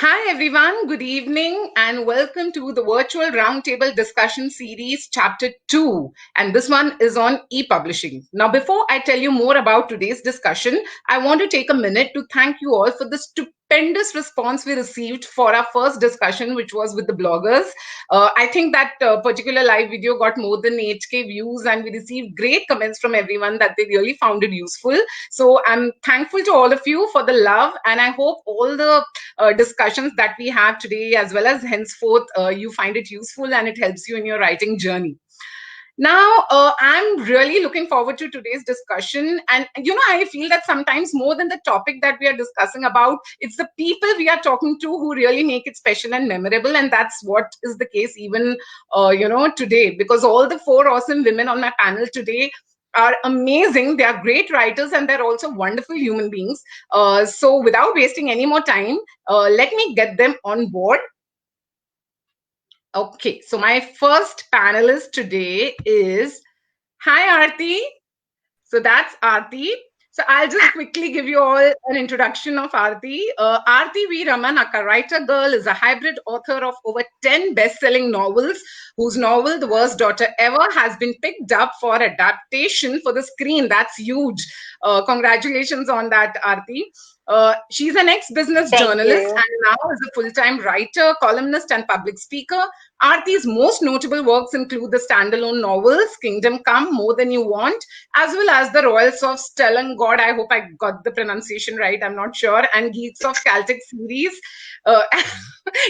Hi everyone, good evening and welcome to the virtual roundtable discussion series chapter 2, and this one is on e-publishing. Now before I tell you more about today's discussion, I want to take a minute to thank you all for the stupendous response we received for our first discussion, which was with the bloggers. I think that particular live video got more than 8k views and we received great comments from everyone that they really found it useful. So I'm thankful to all of you for the love, and I hope all the discussions that we have today, as well as henceforth, you find it useful and it helps you in your writing journey. Now, I'm really looking forward to today's discussion. And, I feel that sometimes more than the topic that we are discussing about, it's the people we are talking to who really make it special and memorable. And that's what is the case even, today, because all the four awesome women on my panel today are amazing. They are great writers and they're also wonderful human beings. So without wasting any more time, let me get them on board. Okay, so my first panelist today is, hi Aarti. So that's Aarti. So I'll just quickly give you all an introduction of Aarti. Aarti V. Ramanaka, writer girl, is a hybrid author of over 10 best-selling novels, whose novel, The Worst Daughter Ever, has been picked up for adaptation for the screen. That's huge. Congratulations on that, Aarti. She's an ex-business journalist and now is a full-time writer, columnist, and public speaker. Aarti's most notable works include the standalone novels Kingdom Come, More Than You Want, as well as the Royals of Stelangod. I hope I got the pronunciation right, I'm not sure, and Geeks of Caltech series.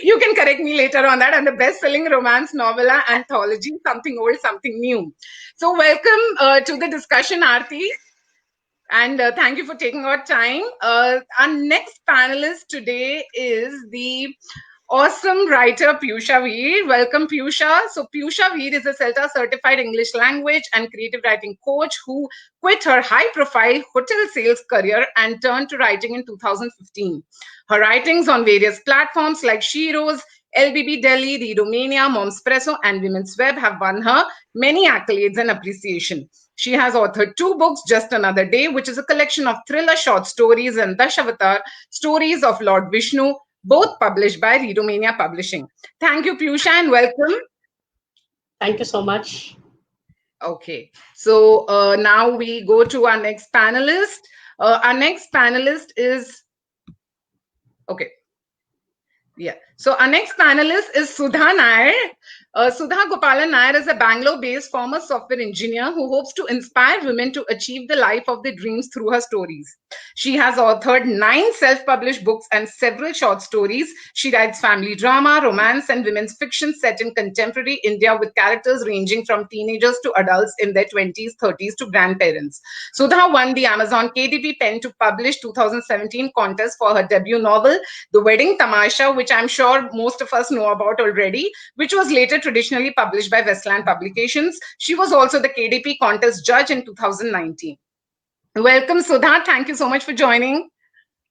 You can correct me later on that, and the best-selling romance novella anthology, Something Old, Something New. So welcome to the discussion, Aarti. And thank you for taking our time. Our next panelist today is the awesome writer Piyusha Veer. Welcome, Piyusha. So Piyusha Veer is a CELTA certified English language and creative writing coach who quit her high-profile hotel sales career and turned to writing in 2015. Her writings on various platforms like Sheroes, LBB Delhi, The Romania, Momspresso, and Women's Web have won her many accolades and appreciation. She has authored 2 books, Just Another Day, which is a collection of thriller short stories, and Dashavatar, Stories of Lord Vishnu, both published by Readomania Publishing. Thank you, Piyusha, and welcome. Thank you so much. Okay, so now we go to our next panelist. Our next panelist is, okay. Yeah. So our next panelist is Sudha Nair. Sudha Gopalan Nair is a Bangalore-based former software engineer who hopes to inspire women to achieve the life of their dreams through her stories. She has authored 9 self-published books and several short stories. She writes family drama, romance, and women's fiction set in contemporary India with characters ranging from teenagers to adults in their 20s, 30s to grandparents. Sudha won the Amazon KDP Pen to Publish 2017 contest for her debut novel, The Wedding Tamasha, which I'm sure most of us know about already, which was later traditionally published by Westland Publications. She was also the KDP contest judge in 2019. Welcome, Sudha. Thank you so much for joining.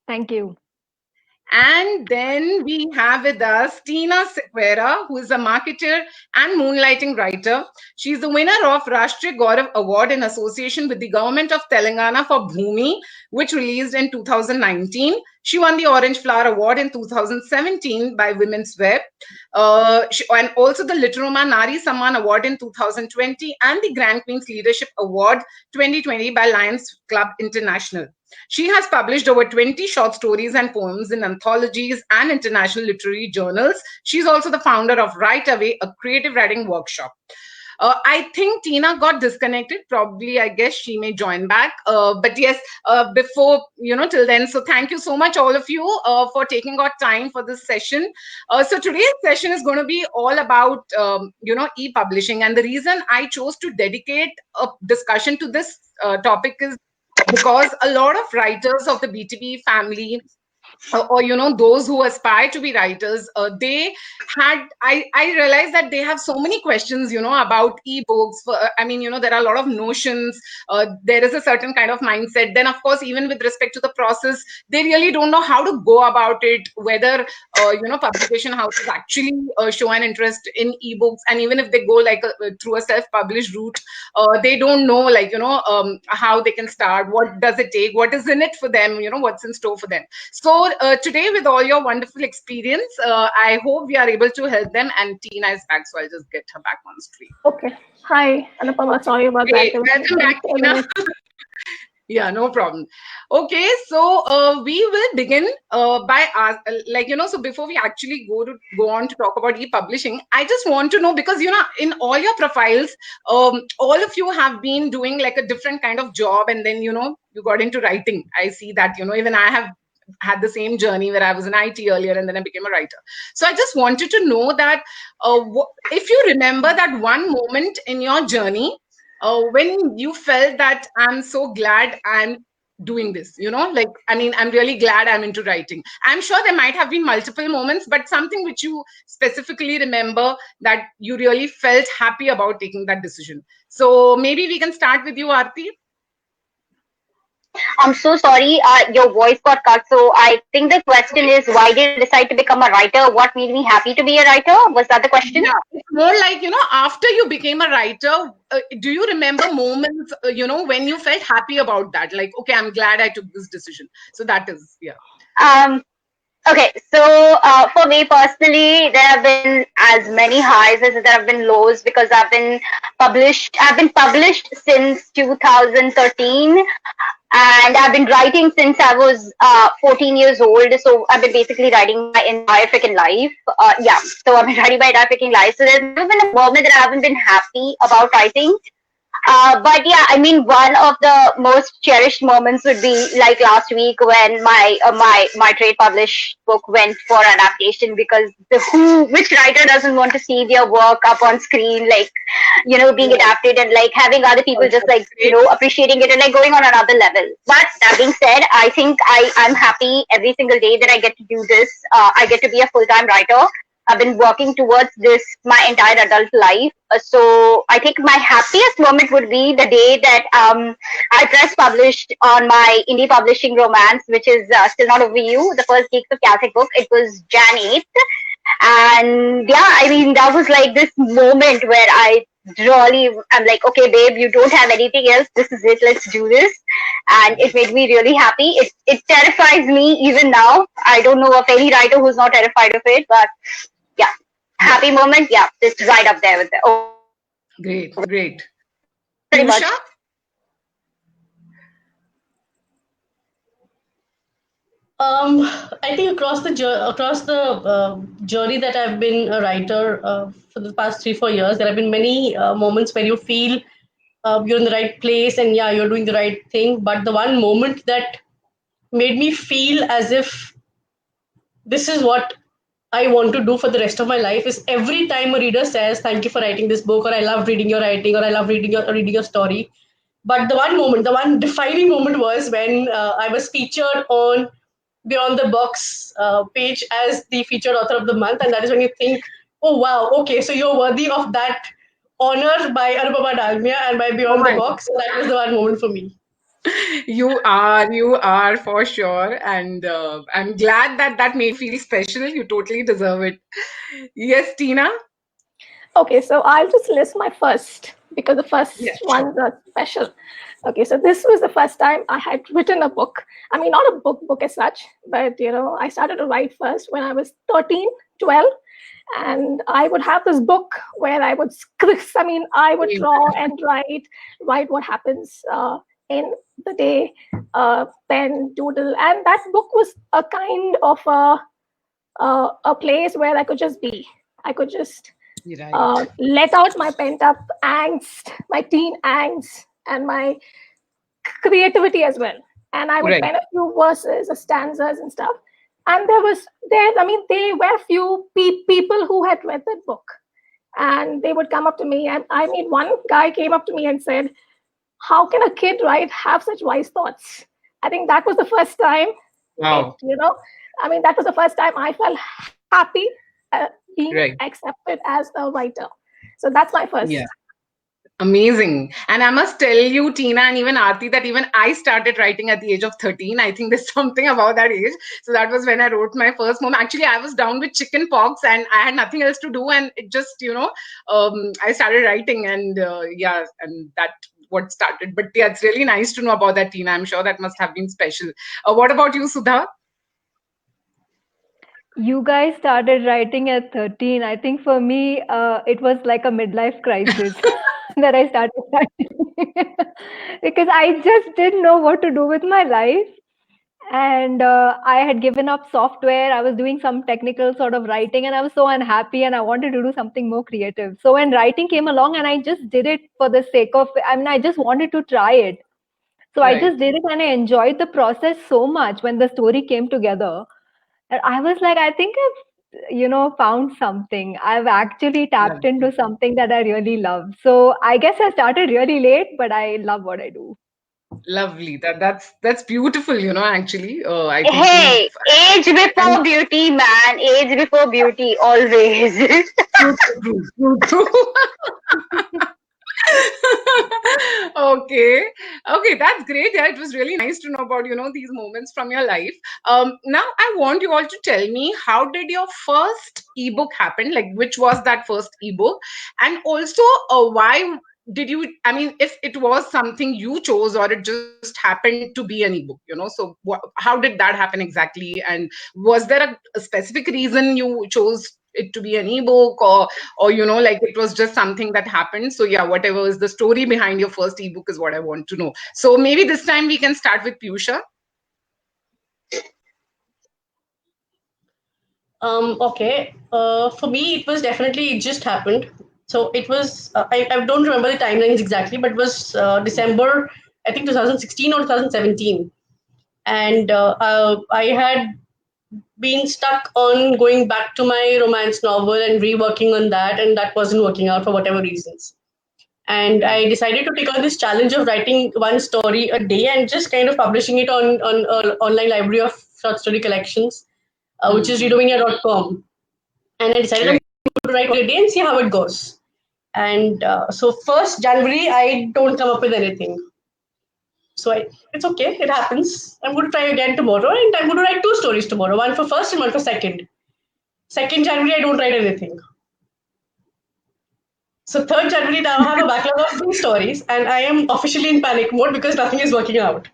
Thank you. And then we have with us Tina Sequeira, who is a marketer and moonlighting writer. She is the winner of Rashtriya Gaurav Award in association with the Government of Telangana for Bhumi, which released in 2019. She won the Orange Flower Award in 2017 by Women's Web, and also the Literoma Nari Samman Award in 2020 and the Grand Queen's Leadership Award 2020 by Lions Club International. She has published over 20 short stories and poems in anthologies and international literary journals. She's also the founder of Write Away, a creative writing workshop. I think Tina got disconnected. Probably, I guess she may join back. But yes, before, till then. So thank you so much, all of you, for taking out time for this session. So today's session is going to be all about, e-publishing. And the reason I chose to dedicate a discussion to this topic is because a lot of writers of the B2B family, or those who aspire to be writers, they had I realized that they have so many questions about ebooks. There are a lot of notions. There is a certain kind of mindset. Then of course, even with respect to the process, they really don't know how to go about it, whether publication houses actually show an interest in ebooks, and even if they go through a self-published route, they don't know how they can start, what does it take, what is in it for them, what's in store for them. So So today, with all your wonderful experience, I hope we are able to help them. And Tina is back, so I'll just get her back on stream. Okay. Hi, Anupama. Sorry about Great. that. Welcome back, Tina. Yeah, no problem. Okay, so we will begin by so before we actually go on to talk about e-publishing, I just want to know, because in all your profiles, all of you have been doing like a different kind of job, and then you got into writing. I see that even I have had the same journey where I was in IT earlier and then I became a writer. So I just wanted to know that if you remember that one moment in your journey when you felt that I'm so glad I'm doing this, I'm really glad I'm into writing. I'm sure there might have been multiple moments, but something which you specifically remember that you really felt happy about taking that decision. So maybe we can start with you, Aarti. I'm so sorry, your voice got cut. So I think the question is, why did I decide to become a writer? What made me happy to be a writer? Was that the question? Yeah, it's more like, after you became a writer, do you remember moments, when you felt happy about that? Like, okay, I'm glad I took this decision. So that is, yeah. Okay, so for me personally, there have been as many highs as there have been lows, because I've been published since 2013, and I've been writing since I was 14 years old. So I've been basically writing my entire freaking life. So I've been writing my entire freaking life. So there's never been a moment that I haven't been happy about writing. But yeah, I mean, one of the most cherished moments would be like last week when my trade published book went for adaptation, because which writer doesn't want to see their work up on screen, like, being adapted, and like having other people just like, appreciating it and like going on another level. But that being said, I think I'm happy every single day that I get to do this. I get to be a full-time writer. I've been working towards this my entire adult life. So I think my happiest moment would be the day that I press published on my indie publishing romance, which is Still Not Over You, the first Geeks of Catholic book. It was Jan 8th. And yeah, I mean, that was like this moment where I'm like, okay, babe, you don't have anything else. This is it. Let's do this. And it made me really happy. It terrifies me even now. I don't know of any writer who's not terrified of it, but yeah, happy moment. Yeah, it's right up there with the. Oh, great. Pretty much. I think across the journey that I've been a writer for the past 3-4 years, there have been many moments where you feel you're in the right place and yeah, you're doing the right thing. But the one moment that made me feel as if this is what I want to do for the rest of my life is every time a reader says, "Thank you for writing this book," or "I love reading your writing," or "I love reading your story." But the one defining moment was when I was featured on Beyond the Box page as the featured author of the month, and that is when you think, "Oh wow, okay, so you're worthy of that honor by Anupama Dalmia and by Beyond the Box." So that was the one moment for me. You are for sure, and I'm glad that made you feel special. You totally deserve it. Yes, Tina. Okay, so I'll just list my first, because the first ones are special. Okay, so this was the first time I had written a book. I mean, not a book as such, but I started to write first when I was 13, 12. And I would have this book where I would I would draw and write what happens in the day, pen, doodle. And that book was a kind of a place where I could just be. I could just let out my pent-up angst, my teen angst, and my creativity as well. And I would pen a few verses or stanzas and stuff. And there were few people who had read that book, and they would come up to me. And I mean, one guy came up to me and said, "How can a kid have such wise thoughts?" I think that was the first time. Wow. That was the first time I felt happy being accepted as a writer. So that's my first. Yeah. Amazing. And I must tell you, Tina, and even Aarti, that even I started writing at the age of 13. I think there's something about that age. So that was when I wrote my first poem. Actually, I was down with chicken pox and I had nothing else to do. And it just, I started writing, and and that what started. But yeah, it's really nice to know about that, Tina. I'm sure that must have been special. What about you, Sudha? You guys started writing at 13. I think for me, it was like a midlife crisis that I started writing because I just didn't know what to do with my life. And I had given up software. I was doing some technical sort of writing and I was so unhappy and I wanted to do something more creative. So when writing came along and I just did it for the sake of, I mean, I just wanted to try it. So I just did it and I enjoyed the process so much when the story came together. And I was like, I think I've found something. I've actually tapped into something that I really love. So I guess I started really late, but I love what I do. Lovely. That's beautiful, actually. I think Hey, age before beauty, man. Age before beauty, always. true. Okay. Okay, that's great. Yeah, it was really nice to know about, these moments from your life. Now I want you all to tell me, how did your first ebook happen? Like, which was that first ebook? And also, why did you, I mean, if it was something you chose or it just happened to be an ebook, so how did that happen exactly? And was there a specific reason you chose it to be an ebook, or like it was just something that happened? So yeah, whatever is the story behind your first ebook is what I want to know. So maybe this time we can start with Piyusha. Okay. For me, it was definitely, it just happened. So it was, I don't remember the timelines exactly, but it was December, I think 2016 or 2017. And I had been stuck on going back to my romance novel and reworking on that, and that wasn't working out for whatever reasons. And I decided to take on this challenge of writing one story a day and just kind of publishing it on online library of short story collections, which is readomania.com. And I decided I'm going to write a day and see how it goes. And so 1st January, I don't come up with anything. So it's okay, it happens. I'm going to try again tomorrow, and I'm going to write 2 stories tomorrow, one for 1st and one for 2nd. 2nd January, I don't write anything. So 3rd January, now I have a backlog of 3 stories, and I am officially in panic mode because nothing is working out.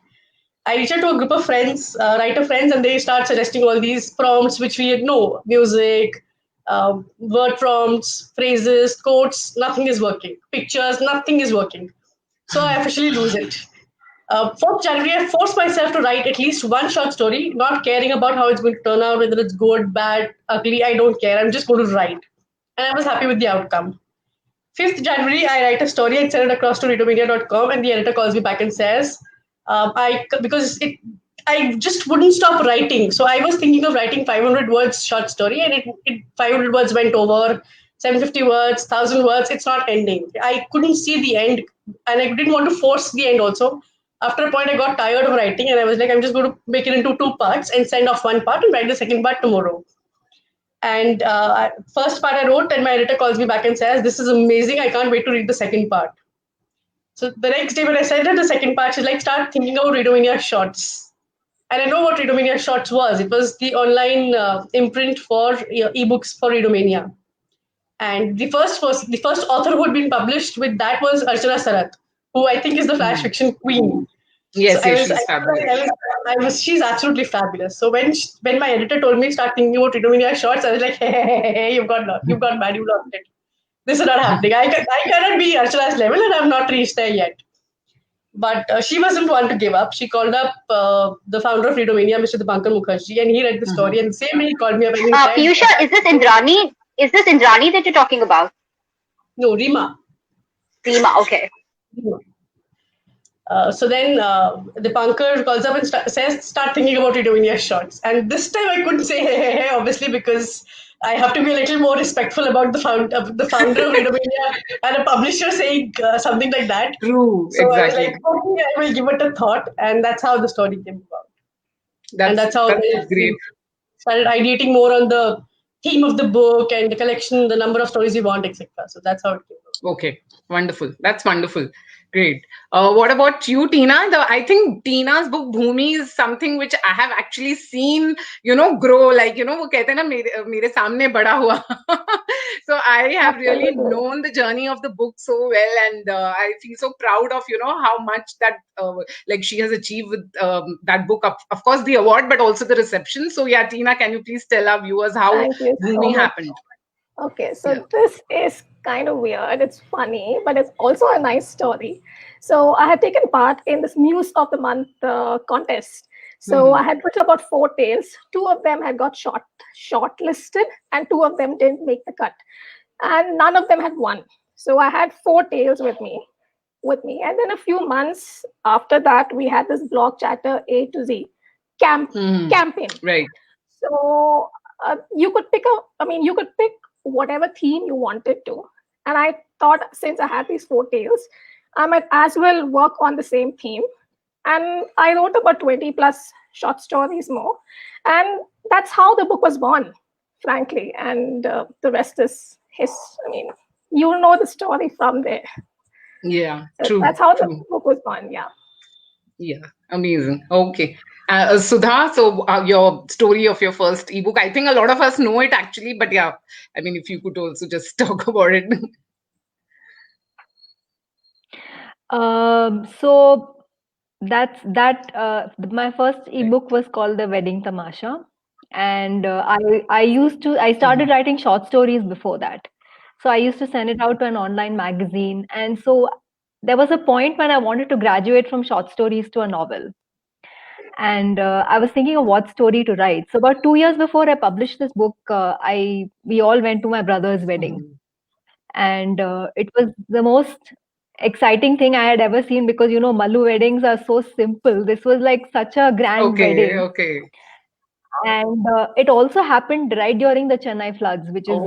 I reach out to a group of friends, writer friends, and they start suggesting all these prompts which we know: music, word prompts, phrases, quotes. Nothing is working. Pictures, nothing is working. So I officially lose it. 4th January, I forced myself to write at least one short story, not caring about how it's going to turn out, whether it's good, bad, ugly. I don't care. I'm just going to write. And I was happy with the outcome. 5th January, I write a story and send it across to readomania.com, and the editor calls me back and says, I just wouldn't stop writing. So I was thinking of writing 500 words short story, and it 500 words went over, 750 words, 1,000 words. It's not ending. I couldn't see the end, and I didn't want to force the end also. After a point, I got tired of writing, and I was like, I'm just going to make it into 2 parts and send off one part and write the second part tomorrow. And first part I wrote, and my editor calls me back and says, "This is amazing. I can't wait to read the second part." So the next day when I sent her the second part, she's like, "Start thinking about Readomania Shorts." And I know what Readomania Shorts was. It was the online imprint for ebooks for Readomania. And the first author who had been published with that was Archana Sarath, who I think is the flash fiction queen. Yes, so she's fabulous. She's absolutely fabulous. So when my editor told me start thinking about Readomania Shorts, I was like, hey, you've got mad, you lost it. This is not happening. I cannot be Archana's level, and I've not reached there yet. But she wasn't one to give up. She called up the founder of Readomania, Mr. Dipankar Mukherjee, and he read the story. And the same day he called me up and he said, Piyusha, is this Indrani? Is this Indrani that you're talking about? No, Rima. Rima, okay. So then Dipankar calls up and says, start thinking about Readomania Shorts. And this time I couldn't say hey, obviously, because I have to be a little more respectful about the founder of Readomania and a publisher saying something like that. True, so exactly. I was like, okay, I will give it a thought. And that's how the story came about. That's how that's great. Started ideating more on the theme of the book and the collection, the number of stories you want, etc. So that's how it came about. Okay, wonderful. That's wonderful. Great. What about you, Tina? I think Tina's book Bhumi is something which I have actually seen, grow. Like, वो कहते हैं ना मेरे सामने बड़ा हुआ. So I have really Absolutely. known the journey of the book so well, and I feel so proud of how much that like she has achieved with that book. Of course, the award, but also the reception. So yeah, Tina, can you please tell our viewers how Thank you so Bhumi much. happened? Okay, so Yeah. this is kind of weird. It's funny, but it's also a nice story. So I had taken part in this Muse of the Month contest. So I had written about 4 tales. 2 of them had got shortlisted, and 2 of them didn't make the cut, and none of them had won. So I had 4 tales with me, and then a few months after that, we had this blog chatter A to Z campaign. Right. So you could pick whatever theme you wanted to. And I thought, since I had these 4 tales, I might as well work on the same theme. And I wrote about 20 plus short stories more. And that's how the book was born, frankly. And the rest is you'll know the story from there. Yeah, So true. that's how the book was born, yeah. Yeah, amazing. Okay. Sudha, so your story of your first ebook, I think a lot of us know it actually, but yeah, I mean, if you could also just talk about it. So my first ebook was called The Wedding Tamasha, and I started writing short stories before that. So I used to send it out to an online magazine, and so there was a point when I wanted to graduate from short stories to a novel, and I was thinking of what story to write. So about 2 years before I published this book, we all went to my brother's wedding, and it was the most exciting thing I had ever seen, because Mallu weddings are so simple. This was like such a grand wedding. Okay. And it also happened right during the Chennai floods, which is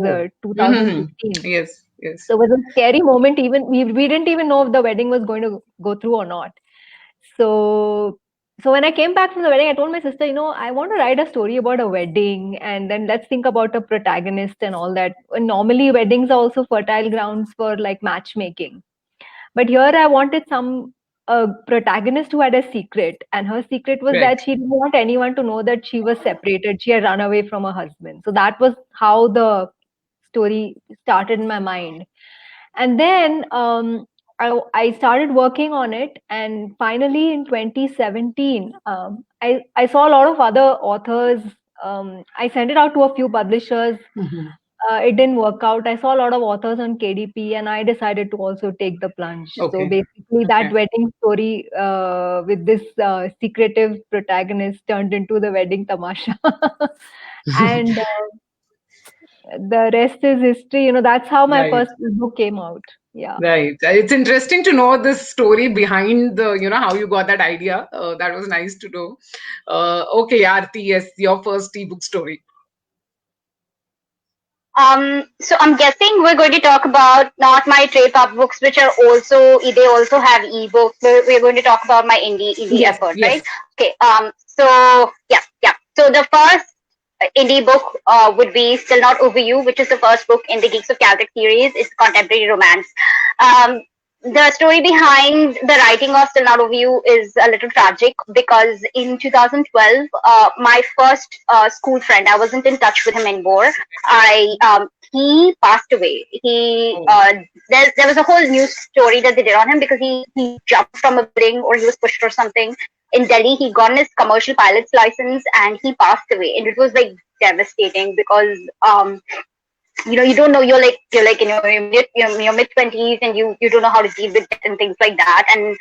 2015. Yes. So it was a scary moment. Even we didn't even know if the wedding was going to go through or not. So when I came back from the wedding, I told my sister, I want to write a story about a wedding, and then let's think about a protagonist and all that. And normally weddings are also fertile grounds for like matchmaking. But here I wanted a protagonist who had a secret, and her secret was that she didn't want anyone to know that she was separated. She had run away from her husband. So that was how the story started in my mind. And then I started working on it, and finally in 2017, I saw a lot of other authors. I sent it out to a few publishers. It didn't work out. I saw a lot of authors on KDP, and I decided to also take the plunge. So basically, that wedding story with this secretive protagonist turned into The Wedding Tamasha. And the rest is history. That's how my first book came out. Yeah. Right. It's interesting to know the story behind how you got that idea. That was nice to know. Okay, Aarti, yes, your first ebook story. So I'm guessing we're going to talk about not my trade books, which are they also have ebooks. We're going to talk about my indie effort, right? Okay. So yeah. So the first indie book would be Still Not Over You, which is the first book in the Geeks of Caltech series. It's contemporary romance. The story behind the writing of Still Not Over You is a little tragic, because in 2012, my first school friend, I wasn't in touch with him anymore. He passed away. There was a whole news story that they did on him, because he jumped from a building, or he was pushed or something in Delhi. He got his commercial pilot's license and he passed away, and it was like devastating, because you don't know, you're like in your mid-20s, and you don't know how to deal with it and things like that, and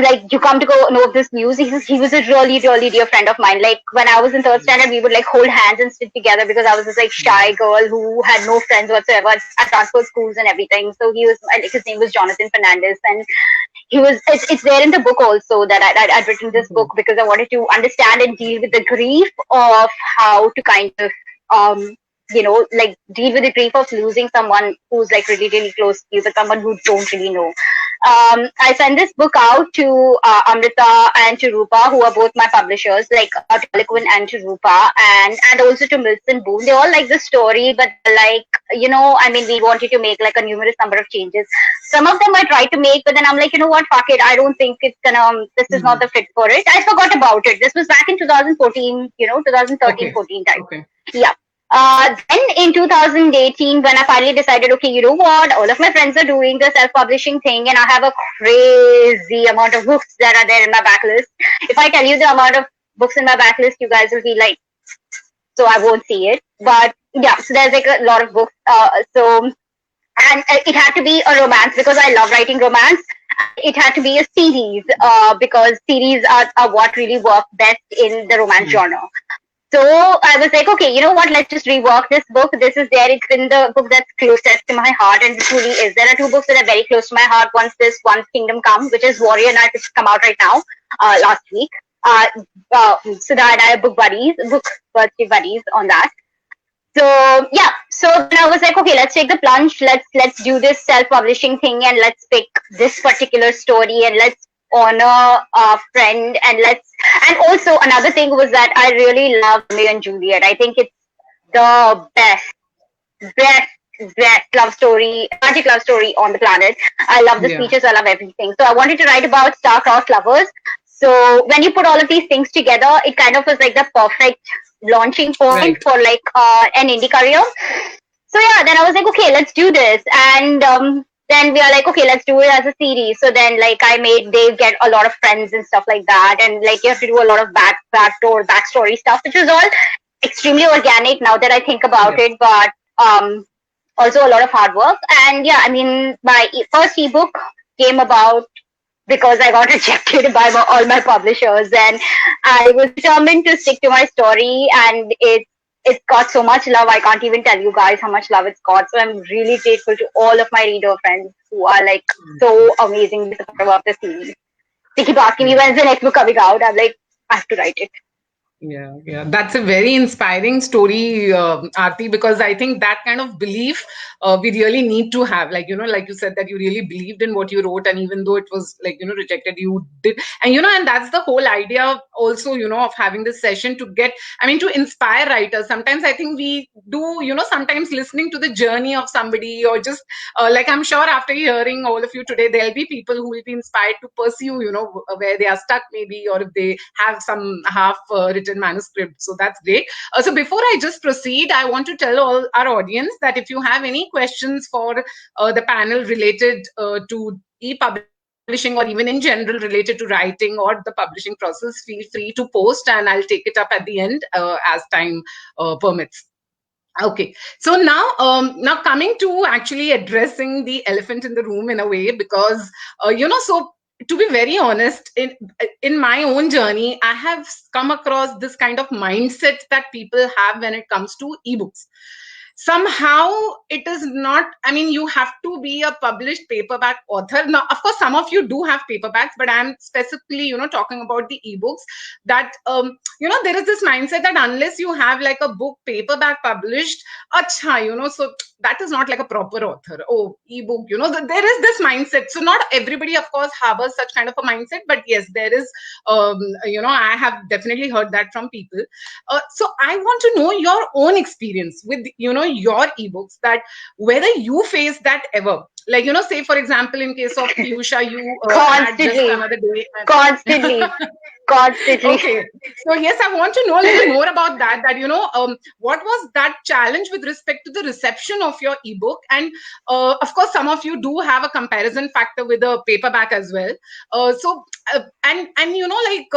like you come to go know of this news. He was a really, really dear friend of mine. Like when I was in 3rd standard, we would like hold hands and sit together, because I was this like shy girl who had no friends whatsoever at transfer schools and everything. So his name was Jonathan Fernandez, and it's there in the book also, that I'd written this book because I wanted to understand and deal with the grief of how to kind of like deal with the grief of losing someone who's like really, really close to you, but someone who don't really know. I sent this book out to Amrita and to Rupa, who are both my publishers, like Harlequin and to Rupa, and also to Milton Boone. They all like the story, but like, you know, I mean, we wanted to make like a numerous number of changes. Some of them I tried to make, but then I'm like, you know what, fuck it. I don't think it's gonna, this is not the fit for it. I forgot about it. This was back in 2014, you know, 2013-14 time. Okay. Yeah. Then in 2018, when I finally decided, okay, you know what, all of my friends are doing the self-publishing thing, and I have a crazy amount of books that are there in my backlist. If I tell you the amount of books in my backlist, you guys will be like, so I won't see it. But yeah, so there's like a lot of books. And it had to be a romance because I love writing romance. It had to be a series because series are what really work best in the romance genre. So I was like, okay, you know what, let's just rework this book. This is there. It's been the book that's closest to my heart, and it truly is. There are two books that are very close to my heart. One's this, one's Kingdom Come, which is Warrior Knight, which has come out right now, last week. So that I have book birthday buddies on that. So yeah, so then I was like, okay, let's take the plunge. Let's do this self-publishing thing, and let's pick this particular story, and let's honor a friend, and also another thing was that I really love Romeo and Juliet. I think it's the best love story, romantic love story on the planet. I love the speeches, I love everything. So I wanted to write about star-crossed lovers. So when you put all of these things together, it kind of was like the perfect launching point for like an indie career. So yeah, then I was like, okay, let's do this. And then we are like, okay, let's do it as a series. So then like I made Dave get a lot of friends and stuff like that. And like you have to do a lot of backstory stuff, which was all extremely organic now that I think about it, but also a lot of hard work. And yeah, I mean, my first ebook came about because I got rejected by all my publishers, and I was determined to stick to my story, and it's got so much love. I can't even tell you guys how much love it's got. So I'm really grateful to all of my reader friends who are like so amazingly supportive of the series. They keep asking me when's the next book coming out. I'm like, I have to write it. Yeah, that's a very inspiring story, Aarti, because I think that kind of belief we really need to have. Like, you know, like you said, that you really believed in what you wrote, and even though it was like, you know, rejected, you did. And, you know, and that's the whole idea also, you know, of having this session to inspire writers. Sometimes I think we do, you know, sometimes listening to the journey of somebody, or just like, I'm sure after hearing all of you today, there'll be people who will be inspired to pursue, you know, where they are stuck maybe, or if they have some half written manuscript. So that's great. So before I just proceed, I want to tell all our audience that if you have any questions for the panel related to e-publishing, or even in general related to writing or the publishing process, feel free to post, and I'll take it up at the end as time permits. Okay, so now coming to actually addressing the elephant in the room in a way, because you know, so to be very honest, in my own journey, I have come across this kind of mindset that people have when it comes to ebooks. Somehow it is not, I mean, you have to be a published paperback author. Now, of course, some of you do have paperbacks, but I'm specifically, you know, talking about the ebooks, that, you know, there is this mindset that unless you have like a book paperback published, acha, you know, so that is not like a proper author. Oh, ebook, you know, there is this mindset. So not everybody, of course, harbors such kind of a mindset, but yes, there is, you know, I have definitely heard that from people. So I want to know your own experience with, you know, your ebooks, that whether you face that ever. Like, you know, say for example, in case of Piyusha, you had just another day. Constantly. Okay. So yes, I want to know a little more about that, you know, what was that challenge with respect to the reception of your ebook? And of course, some of you do have a comparison factor with a paperback as well. And you know, like,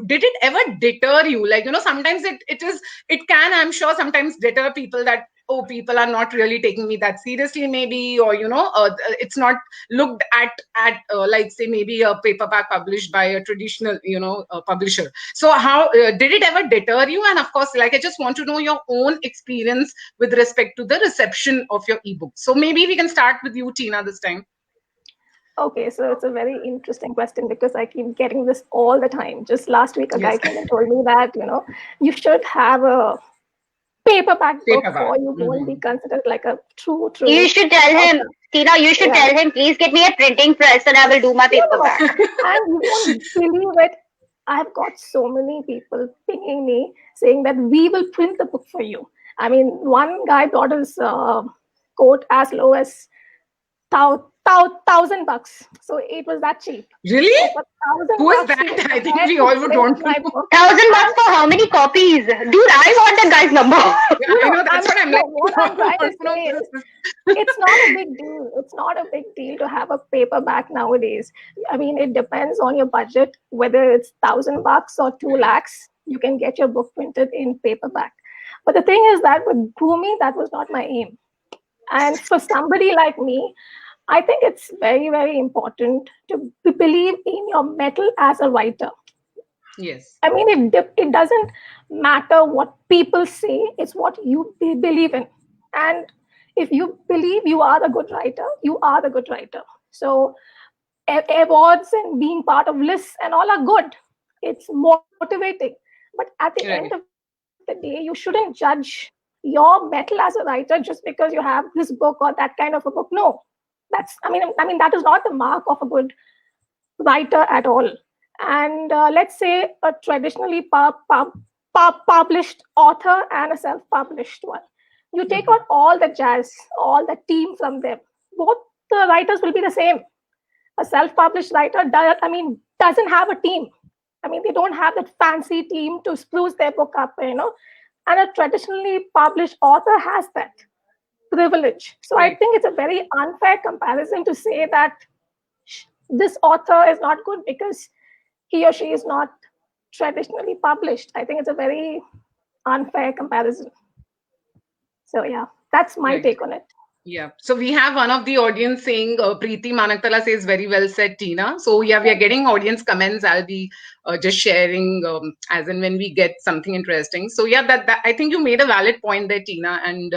did it ever deter you? Like, you know, sometimes it can, I'm sure, sometimes deter people that, oh, people are not really taking me that seriously, maybe, or, you know, it's not looked at like, say, maybe a paperback published by a traditional, you know, publisher. So how did it ever deter you? And of course, like, I just want to know your own experience with respect to the reception of your ebook. So maybe we can start with you, Tina, this time. Okay, so it's a very interesting question, because I keep getting this all the time. Just last week, a guy came and told me that, you know, you should have a paperback book, or you won't be considered like a true. You should tell him Tina, you should tell him, please get me a printing press and I will do my paperback. And you won't believe it. I've got so many people pinging me saying that we will print the book for you. I mean, one guy brought his quote as low as $1,000. So it was that cheap. Really? So Who is that? I think we all would want to know. $1,000 for how many copies? Dude, I want that guy's number. I know, that's what I'm like. What I'm trying to say is, it's not a big deal. It's not a big deal to have a paperback nowadays. I mean, it depends on your budget, whether it's $1,000 or 2 lakhs, you can get your book printed in paperback. But the thing is that with Bhumi, that was not my aim. And for somebody like me, I think it's very, very important to believe in your mettle as a writer. Yes. I mean, it doesn't matter what people say, it's what you believe in. And if you believe you are a good writer, you are the good writer. So awards and being part of lists and all are good. It's motivating. But at the end of the day, you shouldn't judge your mettle as a writer just because you have this book or that kind of a book. No. I mean, that is not the mark of a good writer at all. And let's say a traditionally published author and a self-published one. You take out all the jazz, all the team from them. Both the writers will be the same. A self-published writer doesn't have a team. I mean, they don't have that fancy team to spruce their book up, And a traditionally published author has that privilege. So I think it's a very unfair comparison to say that this author is not good because he or she is not traditionally published. I think it's a very unfair comparison. So yeah, that's my take on it. Yeah. So we have one of the audience saying, Preeti Manaktala says, very well said, Tina. So yeah, we are getting audience comments. I'll be just sharing as and when we get something interesting. So yeah, that I think you made a valid point there, Tina. And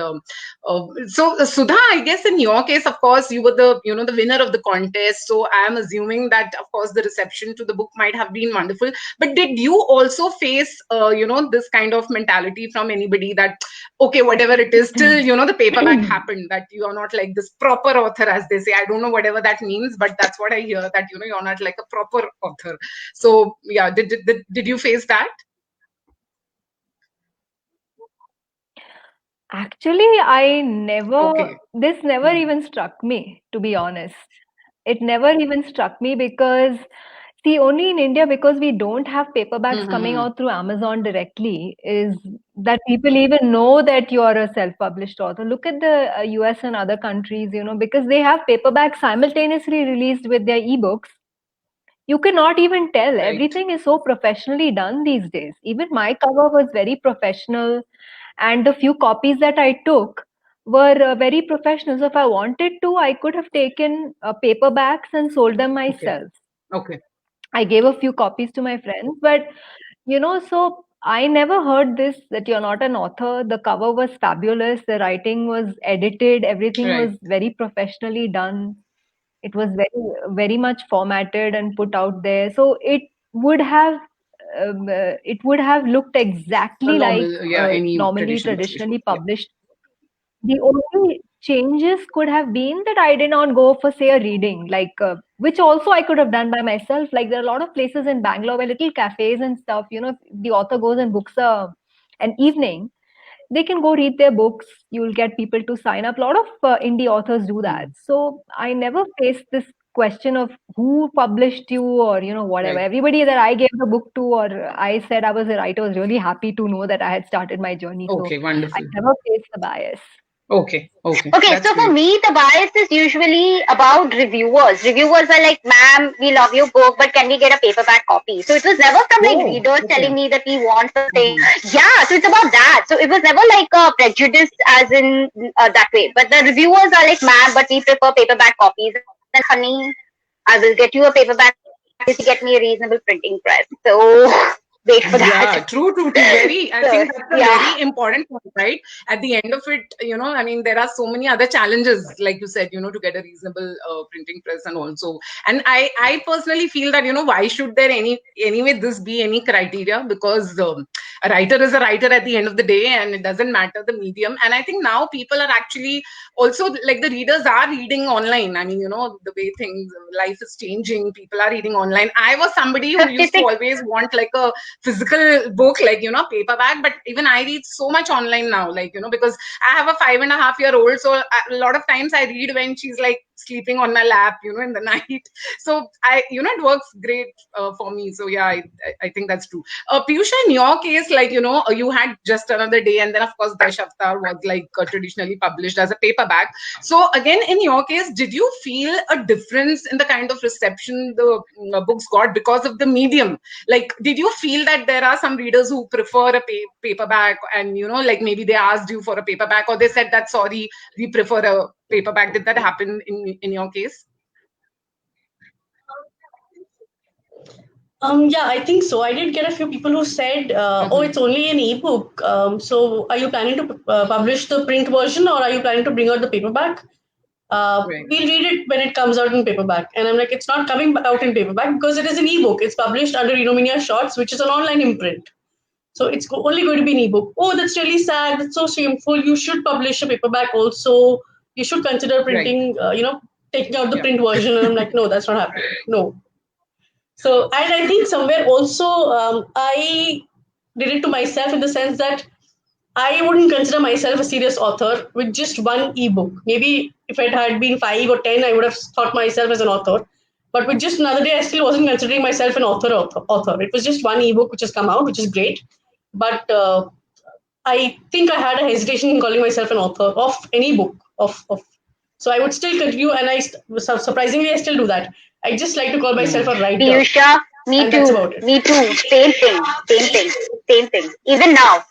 so Sudha, I guess in your case, of course, you were the winner of the contest. So I am assuming that, of course, the reception to the book might have been wonderful. But did you also face, this kind of mentality from anybody that, okay, whatever it is, still, the paperback happened, that you are not like this proper author, as they say. I don't know whatever that means, but that's what I hear, that, you're not like a proper author. So yeah, did you face that? Actually, this never even struck me, to be honest. It never even struck me because, see, only in India, because we don't have paperbacks coming out through Amazon directly, is that people even know that you are a self-published author. Look at the US and other countries, because they have paperbacks simultaneously released with their ebooks. You cannot even tell. Right. Everything is so professionally done these days. Even my cover was very professional, and the few copies that I took were very professional. So if I wanted to, I could have taken paperbacks and sold them myself. Okay. I gave a few copies to my friends, but so I never heard this, that you're not an author. The cover was fabulous. The writing was edited. Everything was very professionally done. It was very, very much formatted and put out there. So it would have looked exactly like normally traditionally published. The only changes could have been that I did not go for, say, a reading, like which also I could have done by myself. Like there are a lot of places in Bangalore where little cafes and stuff, if the author goes and books an evening, they can go read their books. You'll get people to sign up. A lot of indie authors do that. So I never faced this question of who published you or, whatever. Right. Everybody that I gave the book to or I said I was a writer was really happy to know that I had started my journey. Okay, so wonderful. I never faced the bias. Okay. So for me, the bias is usually about reviewers. Reviewers are like, ma'am, we love your book, but can we get a paperback copy? So it was never from readers telling me that we want something. Yeah, so it's about that. So it was never like a prejudice as in that way. But the reviewers are like, ma'am, but we prefer paperback copies. And honey, I will get you a paperback if you get me a reasonable printing press. So wait for that. Yeah, true. I think that's a very important point, right? At the end of it, there are so many other challenges, like you said, to get a reasonable printing press and also. And I personally feel that, why should there anyway this be any criteria? Because a writer is a writer at the end of the day, and it doesn't matter the medium. And I think now people are actually also, like, the readers are reading online. I mean, the way life is changing, people are reading online. I was somebody who used to always want like a physical book, like, paperback, but even I read so much online now, like, because I have a 5.5-year-old, so a lot of times I read when she's like sleeping on my lap, in the night. So it works great for me. So yeah, I think that's true. Piyusha, in your case, like, you had Just Another Day, and then of course Dashavatar was like traditionally published as a paperback. So again, in your case, did you feel a difference in the kind of reception the books got because of the medium? Like, did you feel that there are some readers who prefer a paperback, and like maybe they asked you for a paperback, or they said that, sorry, we prefer a paperback? Did that happen in your case? Yeah, I think so. I did get a few people who said, "Oh, it's only an ebook. So, are you planning to publish the print version, or are you planning to bring out the paperback? Right. We'll read it when it comes out in paperback." And I'm like, "It's not coming out in paperback because it is an ebook. It's published under Eunominia Shorts, which is an online imprint. So it's only going to be an ebook." "Oh, that's really sad. That's so shameful. You should publish a paperback also. You should consider printing, taking out the print version." And I'm like, "No, that's not happening. No." So, and I think somewhere also I did it to myself in the sense that I wouldn't consider myself a serious author with just one ebook. Maybe if it had been 5 or 10, I would have thought myself as an author. But with Just Another Day, I still wasn't considering myself an author. It was just one ebook which has come out, which is great. But I think I had a hesitation in calling myself an author of any book. So I would still continue, and surprisingly, I still do that. I just like to call myself a writer. Piyusha, me too. Me too. Same thing. Even now.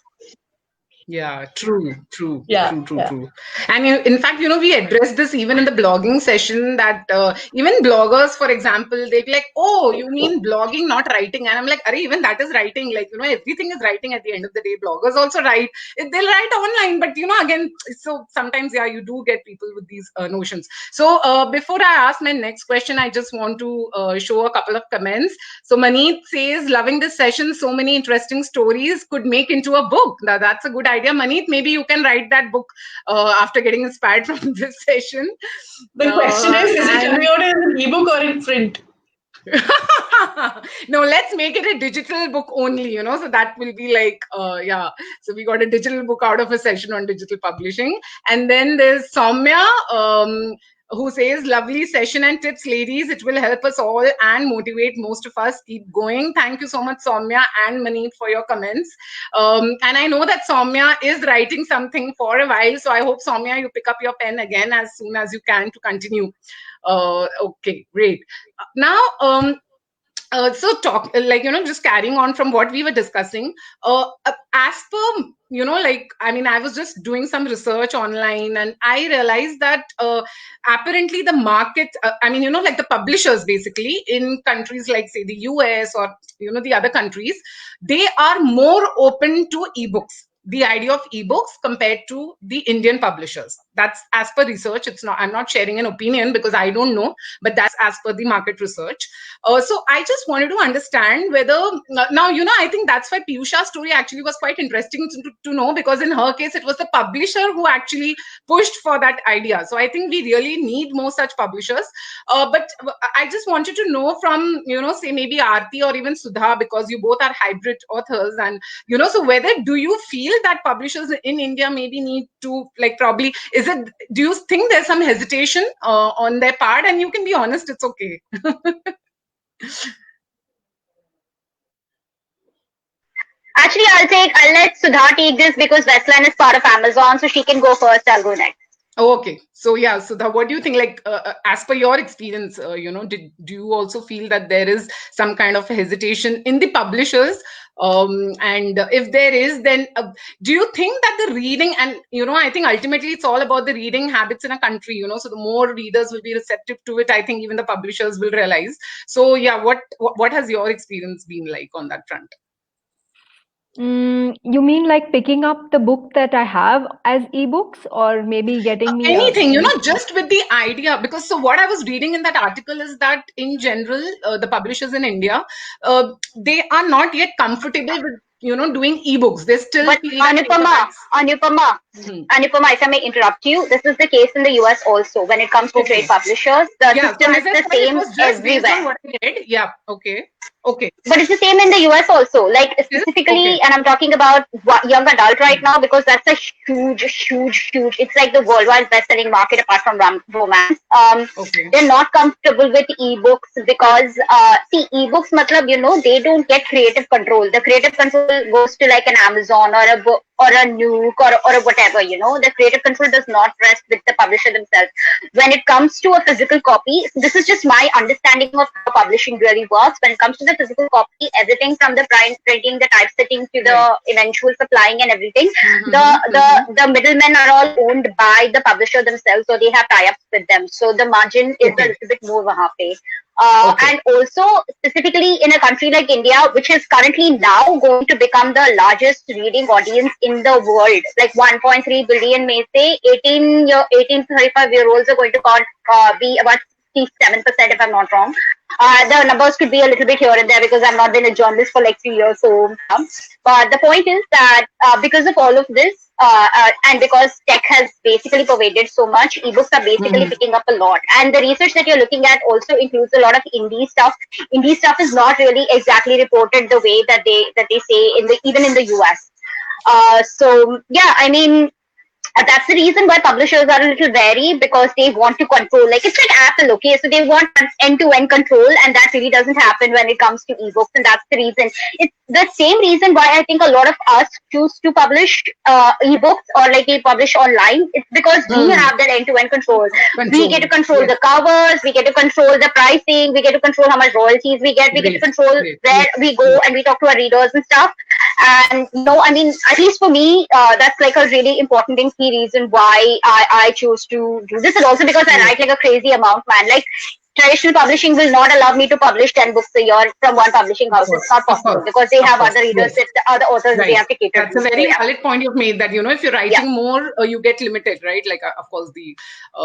Yeah, true. Yeah. And in fact, we addressed this even in the blogging session, that even bloggers, for example, they'd be like, "Oh, you mean blogging, not writing?" And I'm like, "Arey, even that is writing. Like, everything is writing at the end of the day. Bloggers also write. They'll write online, but again, so sometimes, yeah, you do get people with these notions." So before I ask my next question, I just want to show a couple of comments. So Maneet says, "Loving this session. So many interesting stories could make into a book." Now, that's a good idea, Maneet. Maybe you can write that book after getting inspired from this session. The question is it coming out as an ebook or in print? No, let's make it a digital book only, so that will be like, yeah. So we got a digital book out of a session on digital publishing. And then there's Soumya, who says, "Lovely session and tips, ladies. It will help us all and motivate most of us. Keep going." Thank you so much, Soumya and Maneet, for your comments. And I know that Soumya is writing something for a while. So I hope, Soumya, you pick up your pen again as soon as you can to continue. Okay, great. Now, so talk, like, just carrying on from what we were discussing, as per, like, I mean, I was just doing some research online, and I realized that apparently the market, I mean, like the publishers basically in countries like, say, the US or, the other countries, they are more open to ebooks, the idea of ebooks, compared to the Indian publishers. That's as per research. It's not, I'm not sharing an opinion because I don't know, but that's as per the market research. So I just wanted to understand whether, now, I think that's why Piyusha's story actually was quite interesting to know, because in her case, it was the publisher who actually pushed for that idea. So I think we really need more such publishers. But I just wanted to know from, say maybe Aarti or even Sudha, because you both are hybrid authors, and, so whether do you feel that publishers in India maybe need to, like, probably, do you think there's some hesitation on their part? And you can be honest, it's okay. Actually, I'll let Sudha take this because Westland is part of Amazon, so she can go first. I'll go next. Okay. So yeah, Sudha, what do you think? Like, as per your experience, do you also feel that there is some kind of hesitation in the publishers? And if there is, then do you think that the reading, and I think ultimately it's all about the reading habits in a country, so the more readers will be receptive to it, I think even the publishers will realize. So yeah, what has your experience been like on that front? You mean like picking up the book that I have as ebooks, or maybe getting me anything, just with the idea? Because so what I was reading in that article is that in general, the publishers in India, they are not yet comfortable with doing ebooks. They still but feel that Anupama, if I may interrupt you, this is the case in the US also. When it comes to trade publishers, the system is the same everywhere. Based on what I read. Yeah, okay. But it's the same in the US also. Like specifically, and I'm talking about young adult right now because that's a huge. It's like the worldwide best-selling market apart from romance. They're not comfortable with ebooks because ebooks, matlab, they don't get creative control. The creative control goes to like an Amazon or a book or a Nook or a whatever. The creative control does not rest with the publisher themselves. When it comes to a physical copy, this is just my understanding of how publishing really works. When it comes to the physical copy, everything from the printing, the typesetting to the eventual supplying and everything, the middlemen are all owned by the publisher themselves, so they have tie-ups with them. So the margin is a little bit more wahan pe. And also specifically in a country like India, which is currently now going to become the largest reading audience in the world, like 1.3 billion may say 18 to 35-year-olds are going to be about 67% if I'm not wrong. The numbers could be a little bit here and there because I've not been a journalist for like 3 years. So, but the point is that because of all of this, and because tech has basically pervaded so much, ebooks are basically picking up a lot. And the research that you're looking at also includes a lot of indie stuff. Indie stuff is not really exactly reported the way that they say even in the US. So yeah, I mean, that's the reason why publishers are a little wary because they want to control. Like it's like Apple, okay? So they want end-to-end control, and that really doesn't happen when it comes to ebooks, and that's the reason. It's the same reason why I think a lot of us choose to publish ebooks or like we publish online. It's because we have that end-to-end control. We get to control the covers, we get to control the pricing, we get to control how much royalties we get, we get to control where we go and we talk to our readers and stuff. And I mean, at least for me, that's like a really important and key reason why I choose to do this. And also because I write like a crazy amount, man. Like traditional publishing will not allow me to publish 10 books a year from one publishing house. It's not possible because they have other readers, other authors they have to cater to. That's a very valid point you've made that, if you're writing more, you get limited, right? Like, of course, the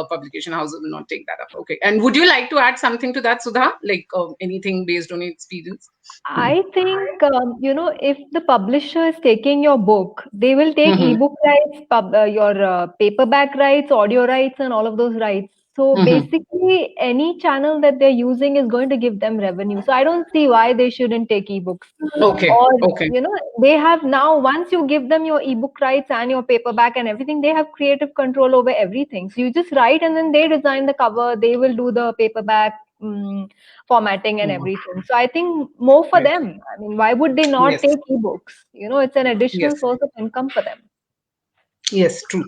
publication houses will not take that up. Okay. And would you like to add something to that, Sudha? Like anything based on your experience? I think, if the publisher is taking your book, they will take ebook rights, your paperback rights, audio rights, and all of those rights. So basically, any channel that they're using is going to give them revenue. So I don't see why they shouldn't take ebooks. Okay. Or, they have now, once you give them your ebook rights and your paperback and everything, they have creative control over everything. So you just write and then they design the cover, they will do the paperback formatting and everything. So I think more for them. I mean, why would they not take ebooks? It's an additional source of income for them. Yes, true.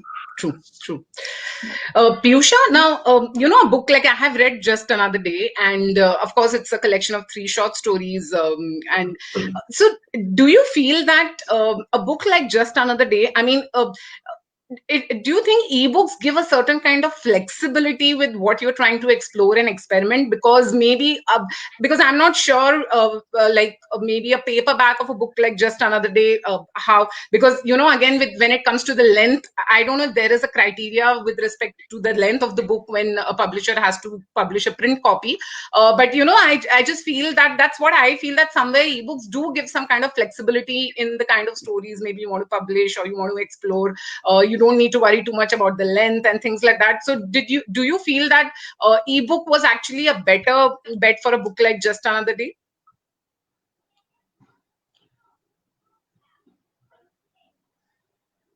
Piyusha, now, a book like I have read Just Another Day, and of course, it's a collection of 3 short stories. And so, do you feel that a book like Just Another Day, I mean, do you think ebooks give a certain kind of flexibility with what you're trying to explore and experiment? Because maybe, because I'm not sure, maybe a paperback of a book like Just Another Day, how, because, again, when it comes to the length, I don't know if there is a criteria with respect to the length of the book when a publisher has to publish a print copy. But, I just feel that that's what I feel, that somewhere ebooks do give some kind of flexibility in the kind of stories maybe you want to publish or you want to explore. You don't need to worry too much about the length and things like that. So do you feel that ebook was actually a better bet for a book like Just Another Day?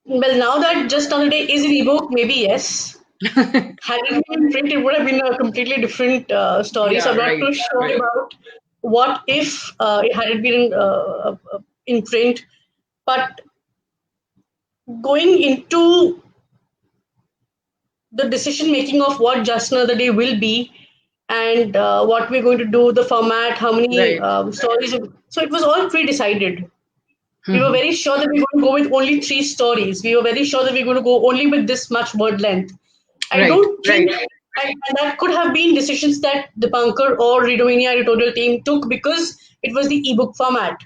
Well, now that Just Another Day is an ebook, maybe yes. Had it been in print, it would have been a completely different story. So I'm not too sure about what if it had it been in print. But going into the decision making of what Just Another Day will be and what we're going to do, the format, how many stories. So it was all pre-decided. We were very sure that we were going to go with only 3 stories. We were very sure that we were going to go only with this much word length. I don't think that could have been decisions that Dipankar or Readomania editorial team took because it was the ebook format.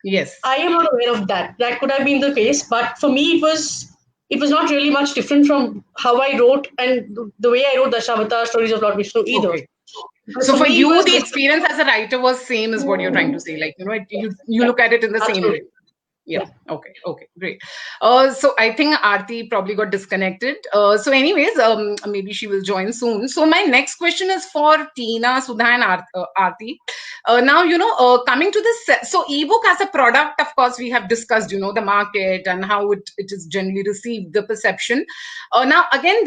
Yes. I am not aware of that. That could have been the case. But for me, it was not really much different from how I wrote and the way I wrote Dashavata Stories of Lord Vishnu either. Okay. So for you, the experience as a writer was same as what you're trying to say. Like, you look at it in the same way. Yeah. Okay. Great. So I think Aarti probably got disconnected. So anyways, maybe she will join soon. So my next question is for Tina, Sudha, and Aarti. Now, coming to this, so ebook as a product, of course, we have discussed, the market and how it is generally received, the perception. Now, again,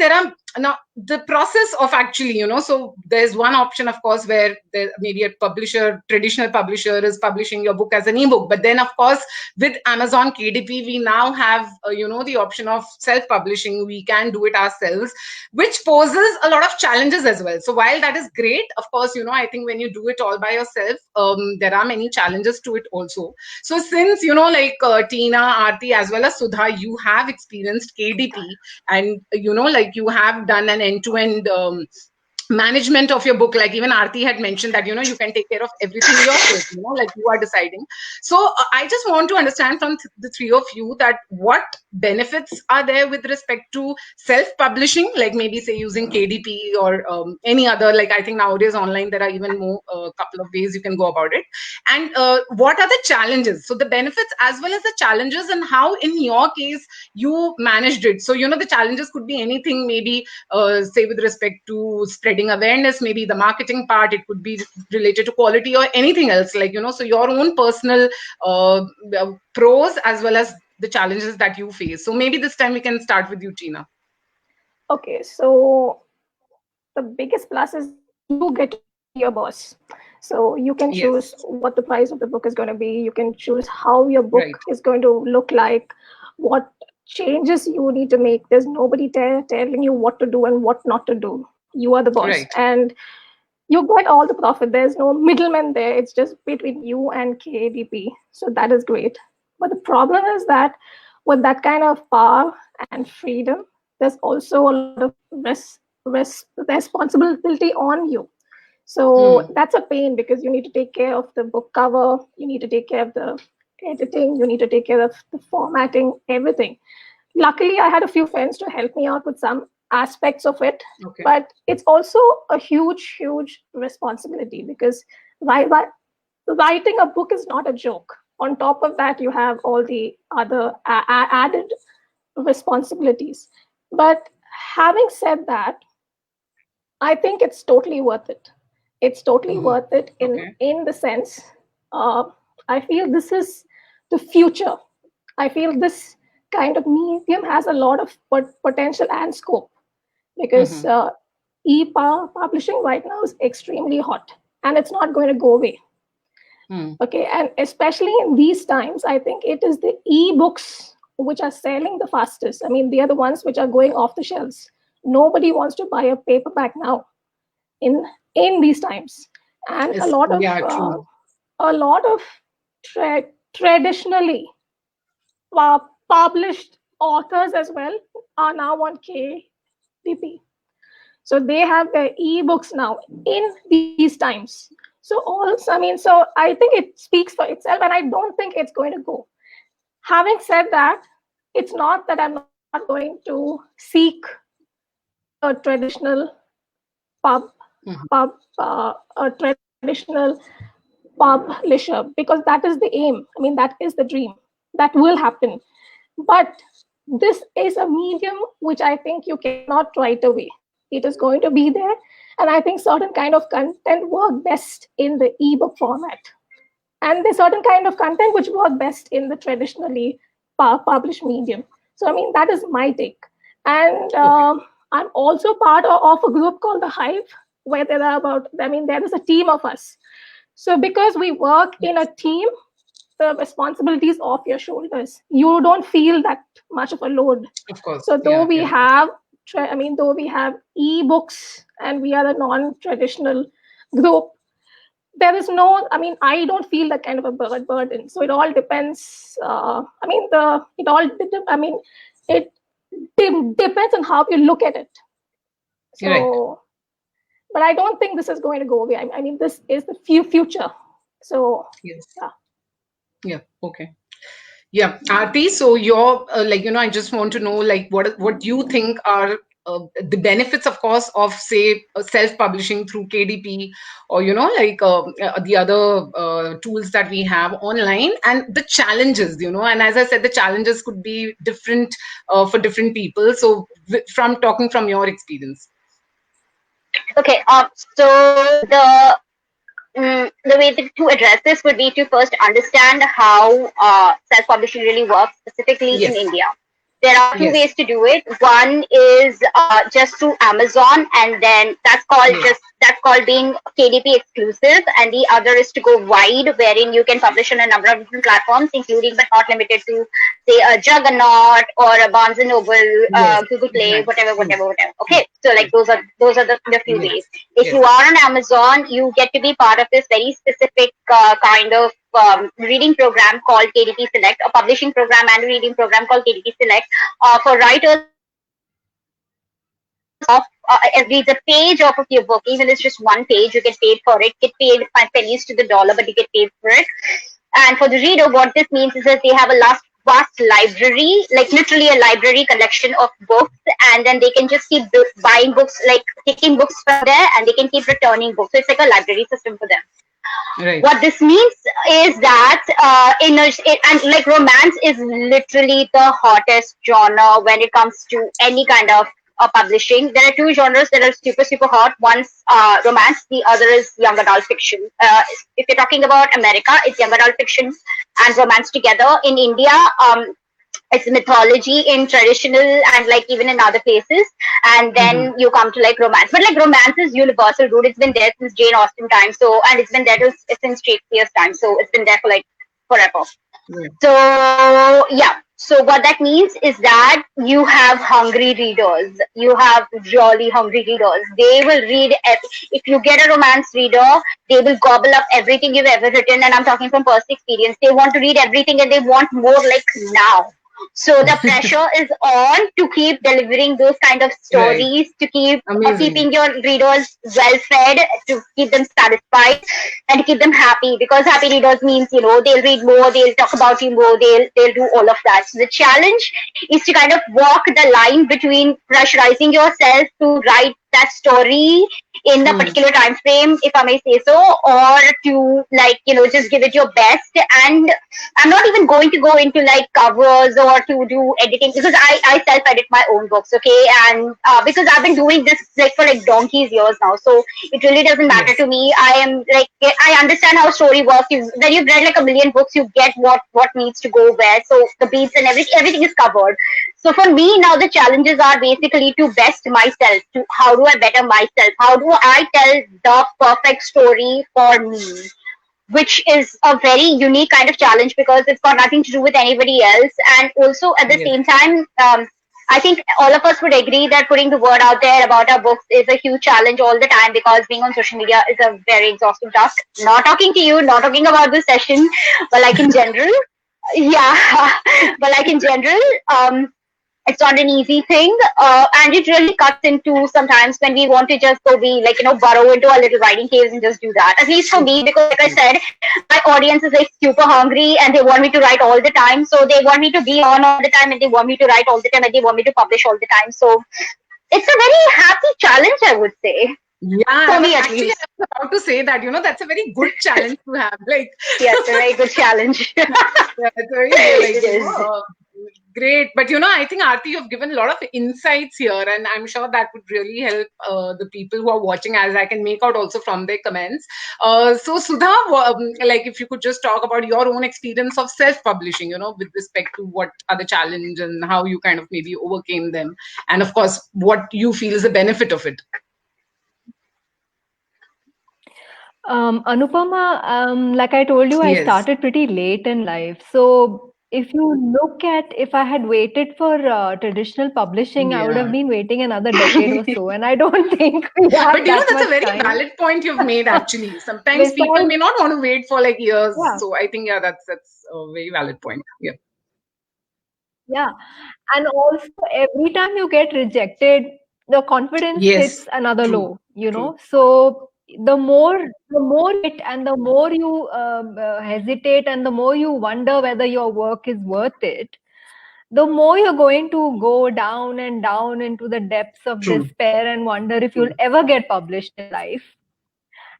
now the process of actually, so there's one option, of course, where there maybe a traditional publisher is publishing your book as an ebook. But then, of course, with Amazon KDP, we now have, the option of self-publishing. We can do it ourselves, which poses a lot of challenges as well. So while that is great, of course, I think when you do it all by yourself, there are many challenges to it also. So since, Tina, Aarti, as well as Sudha, you have experienced KDP and, you have done an end-to-end management of your book, like even Aarti had mentioned that, you can take care of everything yourself, like you are deciding. So I just want to understand from the three of you that what benefits are there with respect to self-publishing, like maybe say using KDP or any other, like I think nowadays online there are even more couple of ways you can go about it. And what are the challenges? So the benefits as well as the challenges, and how in your case you managed it. So, the challenges could be anything, maybe say with respect to spreading awareness, maybe the marketing part, it could be related to quality or anything else, like, so your own personal pros as well as the challenges that you face. So maybe this time we can start with you, Tina. Okay, so the biggest plus is you get to be your boss. So you can choose what the price of the book is going to be. You can choose how your book is going to look like, what changes you need to make. There's nobody telling you what to do and what not to do. You are the boss. And you get all the profit. There's no middleman there. It's just between you and KDP. So that is great. But the problem is that with that kind of power and freedom, there's also a lot of responsibility on you. So that's a pain, because you need to take care of the book cover, you need to take care of the editing, you need to take care of the formatting, everything. Luckily, I had a few friends to help me out with some aspects of it, but it's also a huge responsibility, because writing a book is not a joke. On top of that, you have all the other added responsibilities. But having said that, I think it's totally worth it. It's totally worth it in the sense, I feel this is the future. I feel this kind of medium has a lot of potential and scope, because e-publishing right now is extremely hot and it's not going to go away. Okay, and especially in these times, I think it is the e-books which are selling the fastest. I mean, they are the ones which are going off the shelves. Nobody wants to buy a paperback now in these times. And a lot of traditionally published authors as well are now on KDP. So they have their e-books now in these times. So I think it speaks for itself, and I don't think it's going to go. Having said that, it's not that I'm not going to seek a traditional traditional publisher, because that is the aim. I mean, that is the dream. That will happen. But this is a medium which I think you cannot write away. It is going to be there. And I think certain kind of content work best in the ebook format. And there's certain kind of content which work best in the traditionally published medium. So, I mean, that is my take. And I'm also part of a group called The Hive, where there is a team of us. So because we work in a team, the responsibilities off your shoulders. You don't feel that much of a load. Of course. So though we have e-books and we are a non-traditional group, there is no, I don't feel that kind of a burden. So it all depends. It depends on how you look at it. So, but I don't think this is going to go away. I mean, this is the future. So, Yeah. Okay. Yeah. Aarti, so you're I just want to know, like, what you think are the benefits, of course, of say self-publishing through KDP, or like the other tools that we have online, and the challenges, and as I said, the challenges could be different for different people. So from talking from your experience. Okay, so the way to address this would be to first understand how self-publishing really works, specifically in India. There are two ways to do it. One is just through Amazon, and then that's called being KDP exclusive. And the other is to go wide, wherein you can publish on a number of different platforms, including but not limited to, say, a Juggernaut or a Barnes and Noble, Google Play, whatever. Okay, so like those are the few ways. If you are on Amazon, you get to be part of this very specific kind of reading program called KDP Select, a publishing program and a reading program called KDP Select for writers of reads a page off of your book. Even if it's just one page, you get paid for it. Get paid 5 pennies to the dollar, but you get paid for it. And for the reader, what this means is that they have a vast library, like literally a library collection of books, and then they can just keep buying books, like taking books from there, and they can keep returning books. So it's like a library system for them. Right. What this means is that and like romance is literally the hottest genre when it comes to any kind of publishing. There are two genres that are super hot. One's romance, the other is young adult fiction. If you're talking about America, it's young adult fiction and romance together. In India, it's mythology in traditional and like even in other places, and then you come to like romance. But like romance is universal, dude. It's been there since Jane Austen time, and it's been there since Shakespeare's time, so it's been there for like forever. So what that means is that you have hungry readers. You have really hungry readers. They will read, if you get a romance reader, they will gobble up everything you've ever written, and I'm talking from personal experience. They want to read everything and they want more like now. So the pressure is on to keep delivering those kind of stories, to keep keeping your readers well fed, to keep them satisfied and to keep them happy, because happy readers means, they'll read more, they'll talk about you more, they'll do all of that. So the challenge is to kind of walk the line between pressurizing yourself to write that story in a particular time frame, if I may say so, or to just give it your best. And I'm not even going to go into like covers or to do editing, because I self-edit my own books, okay? And because I've been doing this for donkey's years now, so it really doesn't matter to me. I understand how story works. When you've read like a million books, you get what needs to go where. So the beats and everything is covered. So for me now, the challenges are basically to best myself. To how do I better myself? How do I tell the perfect story for me? Which is a very unique kind of challenge, because it's got nothing to do with anybody else. And also at the same time, I think all of us would agree that putting the word out there about our books is a huge challenge all the time, because being on social media is a very exhausting task. Not talking to you, not talking about this session, but like in general. But like in general, it's not an easy thing, and it really cuts into sometimes when we want to just go burrow into our little writing caves and just do that. At least for me, because like I said, my audience is like super hungry and they want me to write all the time. So they want me to be on all the time, and they want me to write all the time, and they want me to publish all the time. So it's a very happy challenge, I would say. Yeah, for me, actually, I was about to say that, that's a very good challenge to have. Yes, a very good challenge. It's very great. But, I think, Aarti, you've given a lot of insights here, and I'm sure that would really help the people who are watching, as I can make out also from their comments. So, Sudha, if you could just talk about your own experience of self-publishing, with respect to what are the challenges and how you kind of maybe overcame them. And, of course, what you feel is the benefit of it. Anupama, like I told you, I started pretty late in life. So if I had waited for traditional publishing, I would have been waiting another decade or so. And I don't think we have But that's a very valid point you've made, actually. Sometimes people may not want to wait for years. Yeah. So I think, that's a very valid point. Yeah. Yeah. And also every time you get rejected, the confidence hits another low, know. So the more it, and the more you hesitate, and the more you wonder whether your work is worth it, the more you're going to go down and down into the depths of True. despair and wonder if you'll ever get published in life.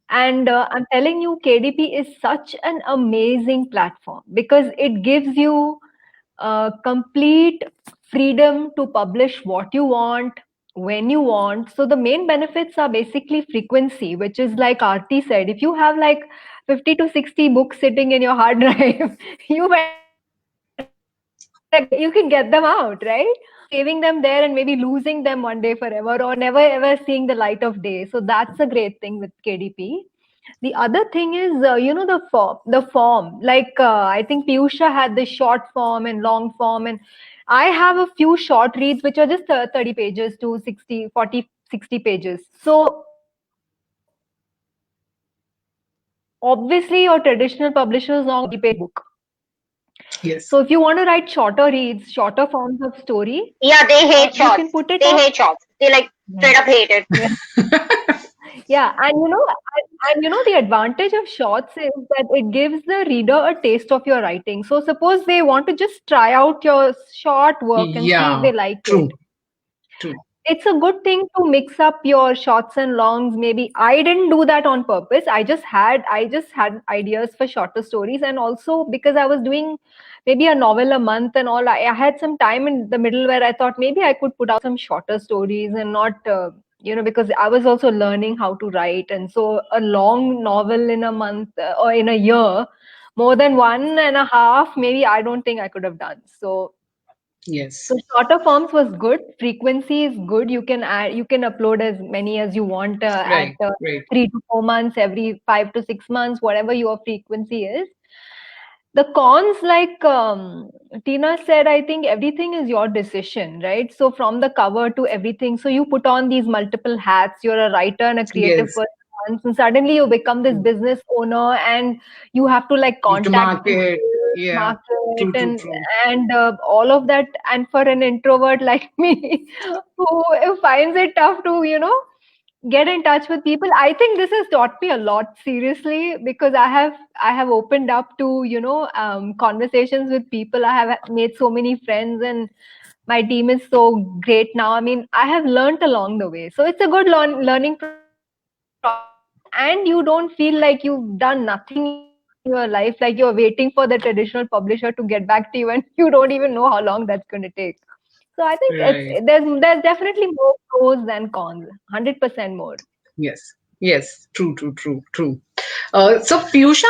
And I'm telling you, KDP is such an amazing platform because it gives you complete freedom to publish what you want, when you want. So the main benefits are basically frequency, which is like Aarti said, if you have like 50 to 60 books sitting in your hard drive, you can get them out, right? Saving them there and maybe losing them one day forever or never ever seeing the light of day. So that's a great thing with KDP. The other thing is, the form. Like I think Piyusha had the short form and long form, and I have a few short reads which are just 30 pages to 40, 60 pages. So obviously your traditional publisher is not going to pay book. Yes. So if you want to write shorter reads, shorter forms of story, Yeah, they hate you shorts. can put it They up. hate shorts. They like straight up hate it. Yeah, and the advantage of shorts is that it gives the reader a taste of your writing. So suppose they want to just try out your short work and see if they like true. it. True. It's a good thing to mix up your shorts and longs. Maybe I didn't do that on purpose. I just had ideas for shorter stories, and also because I was doing maybe a novel a month and all, I had some time in the middle where I thought maybe I could put out some shorter stories and not because I was also learning how to write, and so a long novel in a month or in a year, more than 1.5, maybe I don't think I could have done. So yes. So shorter forms was good. Frequency is good. You can upload as many as you want Right. at Right. 3 to 4 months, every 5 to 6 months, whatever your frequency is. The cons, like Tina said, I think everything is your decision, right? So from the cover to everything, so you put on these multiple hats. You're a writer and a creative Yes. person once, and suddenly you become this business owner, and you have to like You have to contact market. people, Yeah. market, True. True. and all of that. And for an introvert like me, who finds it tough to get in touch with people, I think this has taught me a lot, seriously, because I have opened up to conversations with people. I have made so many friends, and my team is so great now. I mean, I have learned along the way, so it's a good learning process, and you don't feel like you've done nothing in your life, like you're waiting for the traditional publisher to get back to you, and you don't even know how long that's going to take. So I think Right. there's definitely more pros than cons, 100% more. Yes. True. So Piyusha,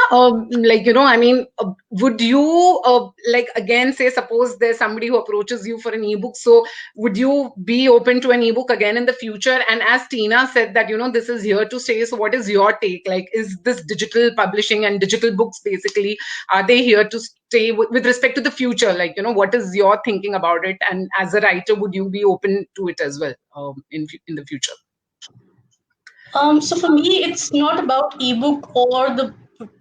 would you like again say, suppose there's somebody who approaches you for an ebook, so would you be open to an ebook again in the future? And as Tina said that this is here to stay, so what is your take? Like, is this digital publishing and digital books basically, are they here to stay with respect to the future? Like, what is your thinking about it? And as a writer, would you be open to it as well in the future? So for me, it's not about ebook or the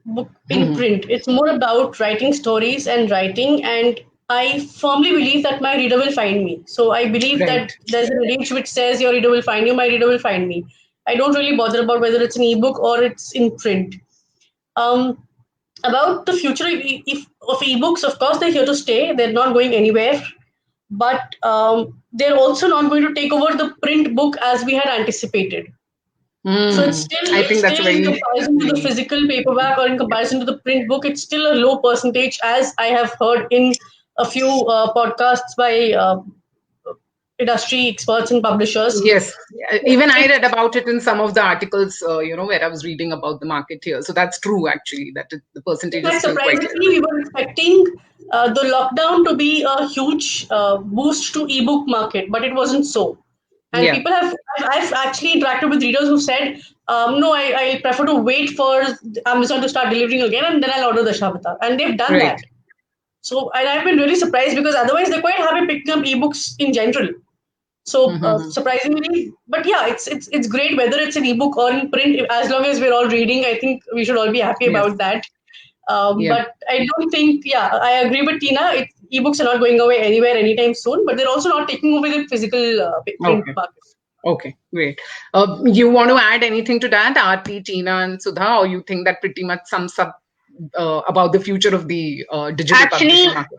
book in print. It's more about writing stories and writing. And I firmly believe that my reader will find me. So I believe Right. that there's an adage which says your reader will find you, my reader will find me. I don't really bother about whether it's an ebook or it's in print. About the future of ebooks, of course, they're here to stay. They're not going anywhere. But they're also not going to take over the print book as we had anticipated. So it's still, I think that's in comparison to the physical paperback or in comparison to the print book, it's still a low percentage, as I have heard in a few podcasts by industry experts and publishers. Yes, even I read about it in some of the articles, where I was reading about the market here. So that's true, actually, that the percentage is still quite Surprisingly, we were expecting the lockdown to be a huge boost to ebook market, but it wasn't so. And people I've actually interacted with readers who said, no, I prefer to wait for Amazon to start delivering again, and then I'll order the Dashavatara. And they've done that. So, and I've been really surprised because otherwise they're quite happy picking up ebooks in general. So surprisingly, but yeah, it's great whether it's an ebook or in print. As long as we're all reading, I think we should all be happy about that. But I don't think, I agree with Tina. Ebooks are not going away anywhere anytime soon, but they're also not taking over the physical print market. Okay, great. You want to add anything to that, Aarti, Tina, and Sudha, or you think that pretty much sums up about the future of the digital publishing market?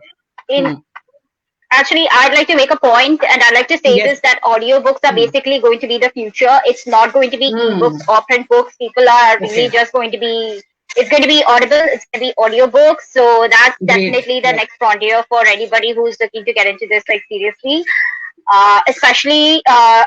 actually, I'd like to make a point, and I'd like to say Yes. this, that audiobooks are basically going to be the future. It's not going to be ebooks or print books. People are really just going to be, it's going to be audible, it's going to be audiobooks. So that's definitely the next frontier for anybody who's looking to get into this, like, seriously. Especially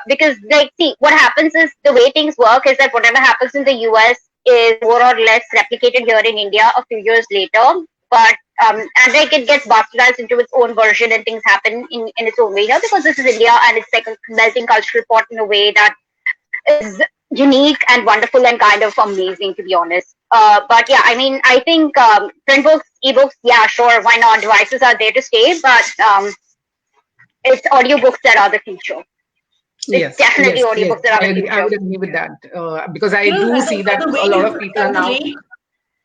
because, like, see, what happens is, the way things work is that whatever happens in the US is more or less replicated here in India a few years later. But and like, it gets bastardized into its own version, and things happen in its own way here, because this is India and it's like a melting cultural pot in a way that is unique and wonderful and kind of amazing, to be honest. But yeah, I mean, I think print books, ebooks, yeah, sure, why not? Devices are there to stay, but it's audiobooks that are the future. It's definitely audiobooks that are the future. I would agree with that, because I do see that a lot of people are now.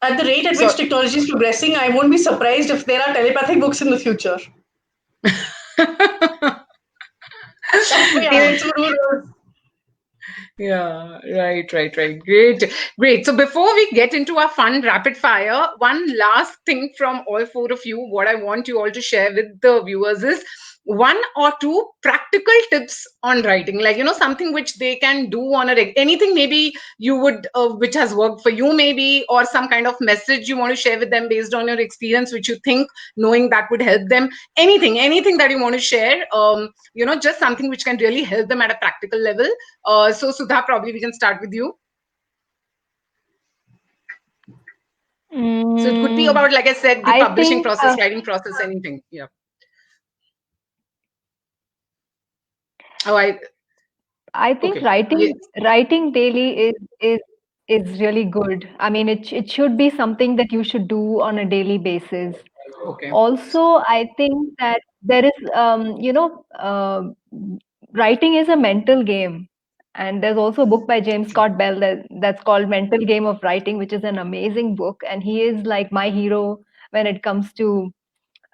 At the rate at which technology is progressing, I won't be surprised if there are telepathic books in the future. Yeah, right. Great. So before we get into our fun rapid fire, one last thing from all four of you, what I want you all to share with the viewers is 1 or 2 practical tips on writing, like, something which they can do on anything maybe you would, which has worked for you maybe, or some kind of message you want to share with them based on your experience, which you think knowing that would help them. Anything that you want to share, just something which can really help them at a practical level. So Sudha, probably we can start with you. So it could be about, like I said, the publishing process, writing process, anything. Yeah. I think writing daily is really good. I mean, it should be something that you should do on a daily basis. Okay. Also, I think that there is, writing is a mental game. And there's also a book by James Scott Bell that's called Mental Game of Writing, which is an amazing book. And he is like my hero when it comes to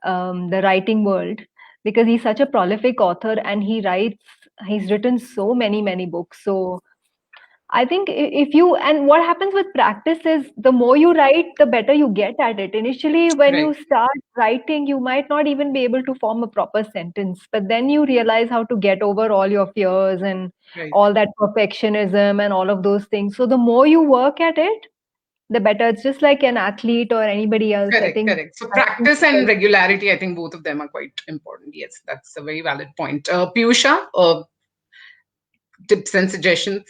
the writing world, because he's such a prolific author and he's written so many books. So I think and what happens with practice is, the more you write, the better you get at it. Initially, when you start writing, you might not even be able to form a proper sentence, but then you realize how to get over all your fears and all that perfectionism and all of those things. So the more you work at it, the better. It's just like an athlete or anybody else. Correct. So practice and regularity, I think both of them are quite important. Yes, that's a very valid point. Piyusha, tips and suggestions?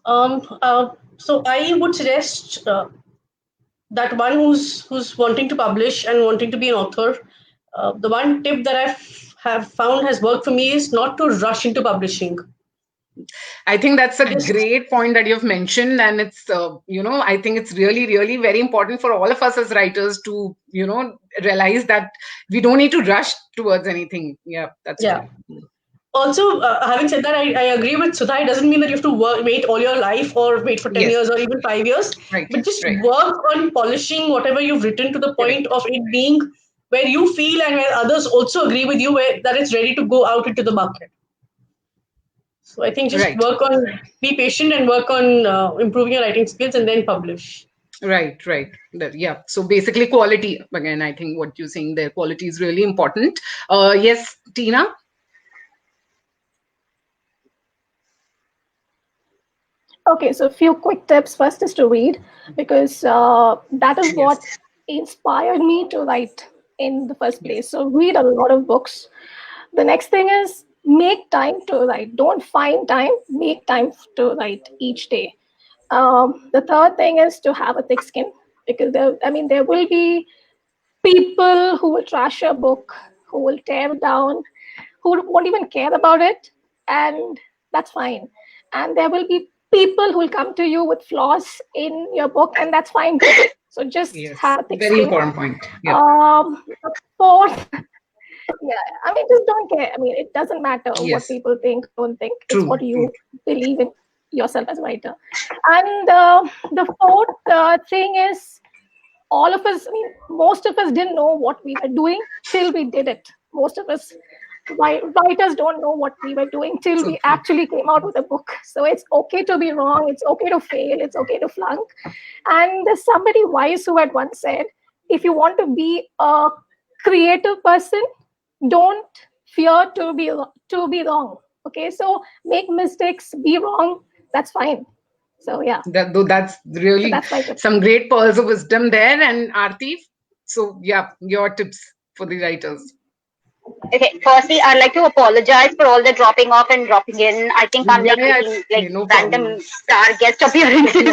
So I would suggest that one who's wanting to publish and wanting to be an author, the one tip that I have found has worked for me is not to rush into publishing. I think that's a great point that you've mentioned, and it's I think it's really very important for all of us as writers to realize that we don't need to rush towards anything. Yeah, that's right. Also, having said that, I agree with Sudha. It doesn't mean that you have to wait all your life or wait for 10 years or even 5 years. But just work on polishing whatever you've written to the point of it being where you feel and where others also agree with you, that it's ready to go out into the market. So I think just be patient and work on improving your writing skills and then publish. Right. Yeah. So basically quality, again, I think what you're saying there, quality is really important. Yes, Tina? Okay, so a few quick tips. First is to read, because that is what inspired me to write in the first place. So read a lot of books. The next thing is, make time to write. Don't find time, make time to write each day. The third thing is to have a thick skin, because there will be people who will trash your book, who will tear it down, who won't even care about it, and that's fine. And there will be people who will come to you with flaws in your book, and that's fine too. So just have a thick skin. Very important point. Yeah. Fourth, just don't care. It doesn't matter what people think, don't think. It's what you believe in yourself as a writer. And the fourth thing is, all of us, most of us didn't know what we were doing till we did it. Most of us writers don't know what we were doing till we actually came out with a book. So it's okay to be wrong, it's okay to fail, it's okay to flunk. And there's somebody wise who had once said, if you want to be a creative person, don't fear to be wrong. Okay, so make mistakes, be wrong. That's fine. So yeah, that's really some great pearls of wisdom there. And Aarti, so yeah, your tips for the writers. Okay, firstly, I'd like to apologize for all the dropping off and dropping in. I think I'm making random star guest appearances.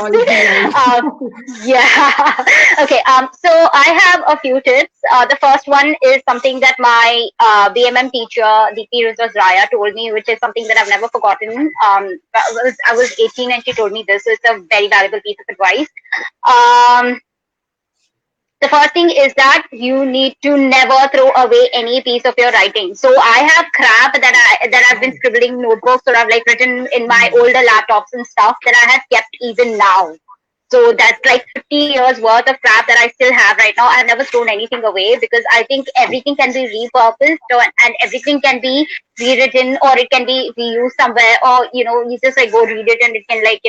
Yeah. Okay. So I have a few tips. The first one is something that my BMM teacher, Deepti Raya, told me, which is something that I've never forgotten. I was 18 and she told me this. So it's a very valuable piece of advice. The first thing is that you need to never throw away any piece of your writing. So I have crap that I've been scribbling notebooks or I've like written in my older laptops and stuff that I have kept even now. So that's like 50 years worth of crap that I still have right now. I've never thrown anything away because I think everything can be repurposed and everything can be rewritten or it can be reused somewhere, or you just like go read it and it can like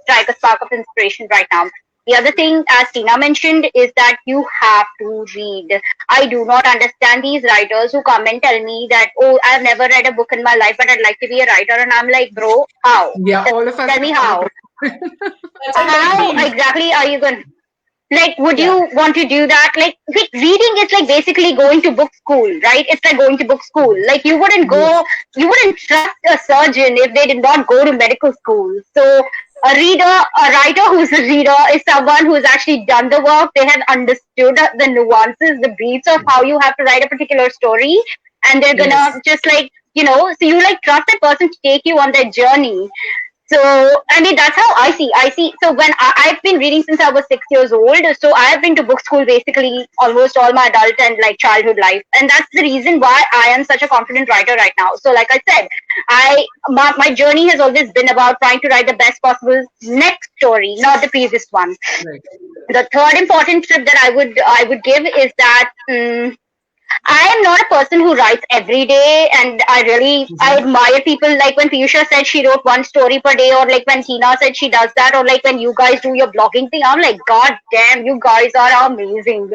strike a spark of inspiration right now. The other thing, as Tina mentioned, is that you have to read. I do not understand these writers who come and tell me that, oh, I've never read a book in my life, but I'd like to be a writer. And I'm like, bro, how? Yeah, all of us. Tell me how. How exactly are you going to? Like, would you want to do that? Like, reading is like basically going to book school, right? It's like going to book school. Like, you wouldn't trust a surgeon if they did not go to medical school. So, a writer who's a reader is someone who's actually done the work. They have understood the nuances, the beats of how you have to write a particular story. And they're gonna just like, so you like trust that person to take you on their journey. So, I mean, that's how I see. So when I've been reading since I was 6 years old. So I've been to book school basically almost all my adult and like childhood life. And that's the reason why I am such a confident writer right now. So like I said, my journey has always been about trying to write the best possible next story, not the previous one. Right. The third important tip that I would give is that I am not a person who writes every day, and I admire people like when Piyusha said she wrote one story per day, or like when Tina said she does that, or like when you guys do your blogging thing. I'm like, God damn, you guys are amazing.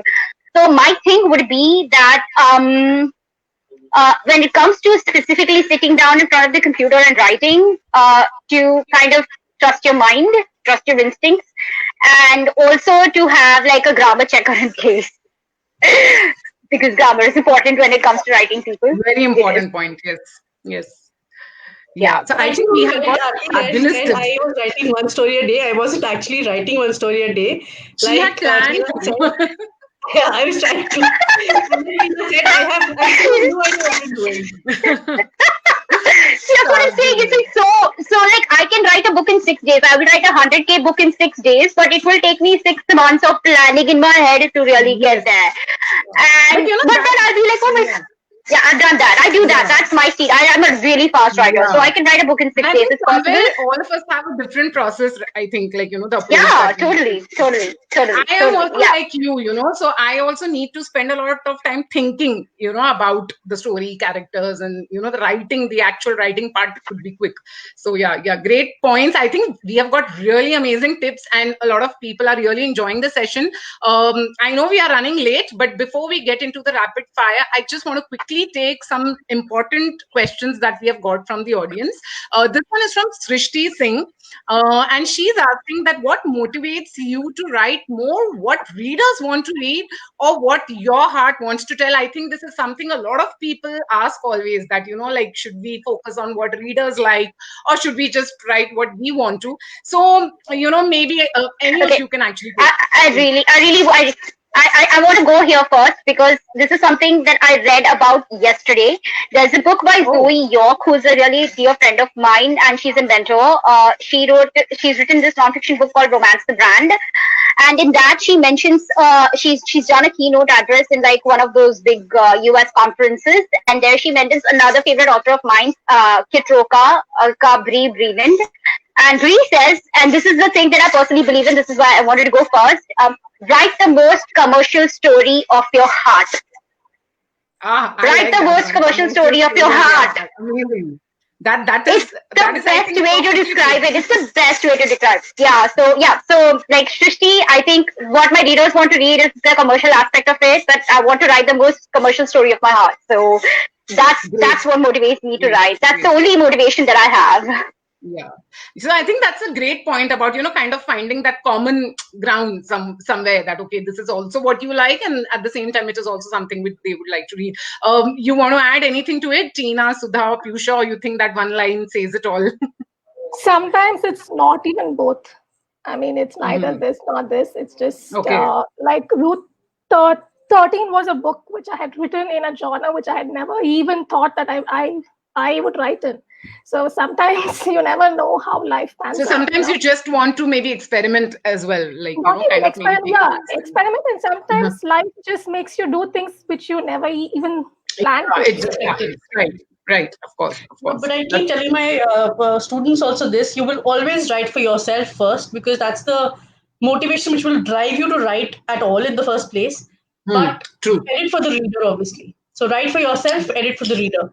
So my thing would be that when it comes to specifically sitting down in front of the computer and writing, to kind of trust your mind, trust your instincts, and also to have like a grammar checker in case. Because grammar is important when it comes to writing people. Very important point. Yes. Yeah. So I think we have got I was writing one story a day. I wasn't actually writing one story a day. She had planned. Yeah, I was trying to. I have no idea what I'm doing. That's what I'm saying. It's like so like I can write a book in 6 days. I will write a 100K book in 6 days, but it will take me 6 months of planning in my head to really get there. And but then I'll be like, oh my God. Yeah, I've done that. I do that. That's my speed. I'm a really fast writer, so I can write a book in 6 days. It's possible. All of us have a different process, I think, like, the approach. Yeah, totally. I am also like you, so I also need to spend a lot of time thinking, about the story, characters, and, the writing, the actual writing part could be quick. So yeah, great points. I think we have got really amazing tips, and a lot of people are really enjoying the session. I know we are running late, but before we get into the rapid fire, I just want to quickly take some important questions that we have got from the audience. This one is from Srishti Singh, and she's asking that what motivates you to write more, what readers want to read, or what your heart wants to tell. I think this is something a lot of people ask always, that like, should we focus on what readers like, or should we just write what we want to? So maybe any of you can actually I want to go here first because this is something that I read about yesterday. There's a book by Zoe York, who's a really dear friend of mine, and she's a mentor. She's written this nonfiction book called Romance the Brand. And in that, she mentions she's done a keynote address in like one of those big US conferences. And there she mentions another favorite author of mine, Kit Roca, Brie Breland. And Brie says, and this is the thing that I personally believe in, this is why I wanted to go first, write the most commercial story of your heart. Write the most commercial story of your heart. Amazing. That is the that is, I best think, way to perfectly describe put. it. It's the best way to describe. So like Shrishti, I think what my readers want to read is the commercial aspect of it, but I want to write the most commercial story of my heart. So that's Great. what motivates me to Great. write. That's Great. the only motivation that I have. Yeah. So I think that's a great point about, kind of finding that common ground somewhere, that, okay, this is also what you like, and at the same time, it is also something which they would like to read. You want to add anything to it, Tina, Sudha, or Piyusha, or you think that one line says it all? Sometimes it's not even both. I mean, it's neither this nor this. It's just Okay. like Ruth 13 was a book which I had written in a genre which I had never even thought that I would write in. So sometimes you never know how life pans So out. sometimes you just want to maybe experiment as well, like, Not even kind of maybe experiment, take yeah, things. experiment, and sometimes life just makes you do things which you never even planned to. It just happens. Right, of course. But I keep telling my students also this: you will always write for yourself first, because that's the motivation which will drive you to write at all in the first place. But True. edit for the reader, obviously. So write for yourself, edit for the reader.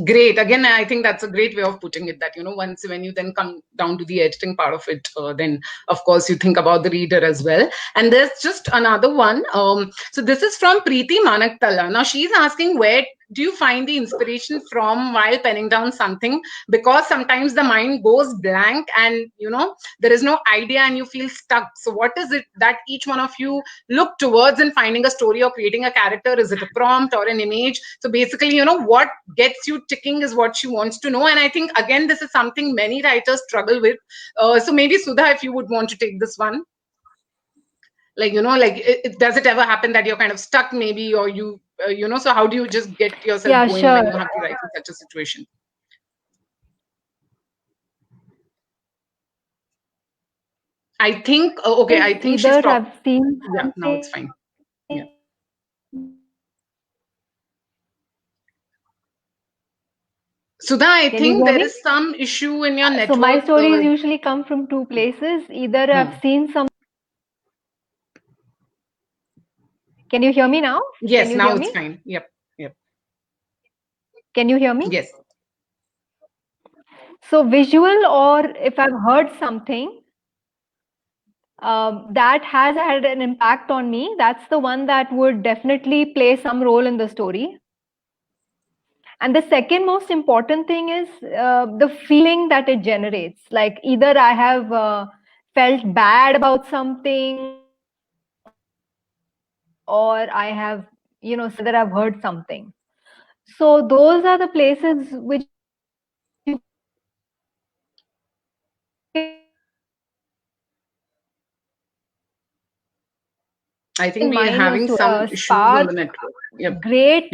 Great. Again, I think that's a great way of putting it, that, once when you then come down to the editing part of it, then of course you think about the reader as well. And there's just another one. So this is from Preeti Manaktala. Now she's asking, where do you find the inspiration from while penning down something? Because sometimes the mind goes blank and, there is no idea and you feel stuck. So what is it that each one of you look towards in finding a story or creating a character? Is it a prompt or an image? So basically, what gets you ticking is what she wants to know. And I think, again, this is something many writers struggle with. So maybe Sudha, if you would want to take this one. Like, does it ever happen that you're kind of stuck maybe, or you, so how do you just get yourself going when you have to write in such a situation? I think, okay, I think she's either I've seen yeah, now it's fine. Yeah. Sudha, I think there is some issue in your network. So my stories usually come from two places. Either I've seen some. Can you hear me now? Yes, now it's fine. Yep. Can you hear me? Yes. So visual, or if I've heard something that has had an impact on me, that's the one that would definitely play some role in the story. And the second most important thing is the feeling that it generates. Like, either I have felt bad about something, or I have, said that I've heard something. So those are the places which I think we are having some issues on the network. Yep. Great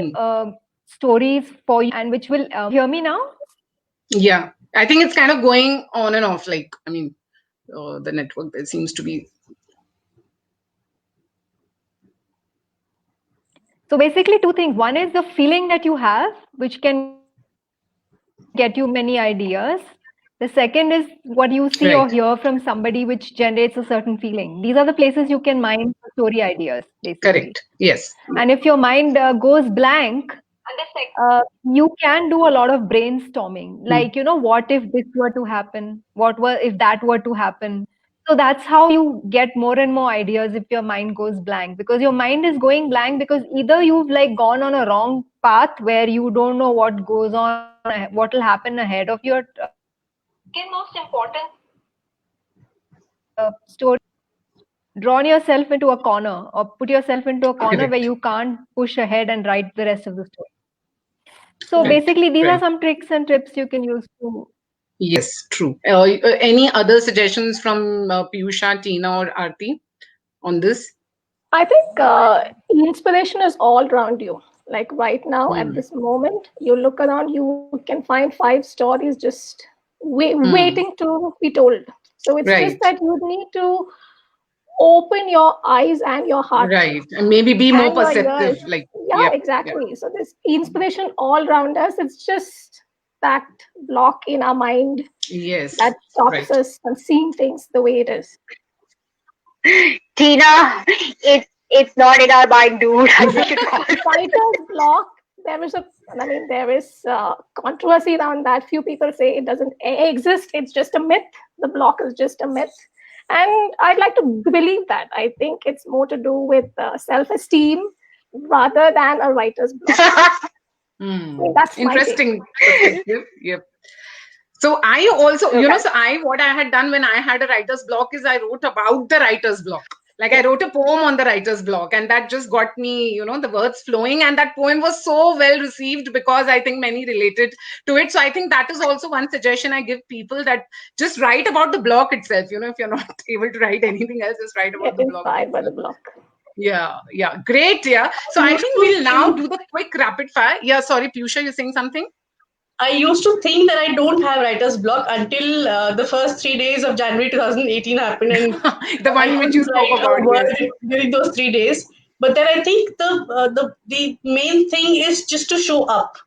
stories for you, and which will hear me now? Yeah, I think it's kind of going on and off. Like, I mean, the network, there seems to be. So basically two things. One is the feeling that you have, which can get you many ideas. The second is what you see or hear from somebody, which generates a certain feeling. These are the places you can mine story ideas, basically. Correct. Yes. And if your mind goes blank, you can do a lot of brainstorming. Like, what if this were to happen? If that were to happen? So that's how you get more and more ideas if your mind goes blank, because your mind is going blank because either you've gone on a wrong path where you don't know what goes on, what will happen ahead of your most important story. Drawn yourself into a corner, or put yourself into a corner where you can't push ahead and write the rest of the story. So basically, these are some tricks and tips you can use to. Yes, true. Any other suggestions from Piyusha, Tina, or Aarti on this? I think inspiration is all around you. Like right now, at this moment, you look around, you can find 5 stories just waiting to be told. So it's just that you need to open your eyes and your heart. Right. And maybe be more perceptive. Exactly. So there's inspiration all around us. It's just that block in our mind that stops us from seeing things the way it is. Tina, it's not in our mind, dude. Writer's block there is controversy around that. Few people say it doesn't exist. It's just a myth. The block is just a myth. And I'd like to believe that. I think it's more to do with self-esteem rather than a writer's block. That's interesting perspective. Yep. So I also, what I had done when I had a writer's block is I wrote about the writer's block. Like I wrote a poem on the writer's block, and that just got me, the words flowing. And that poem was so well received because I think many related to it. So I think that is also one suggestion I give people, that just write about the block itself. If you're not able to write anything else, just write about the block. Inspired by the block. Yeah. Great. Yeah. So I think we'll now do the quick rapid fire. Yeah. Sorry, Piyusha, you're saying something? I used to think that I don't have writer's block until the first 3 days of January 2018 happened, and the one which you spoke about during those 3 days. But then I think the main thing is just to show up.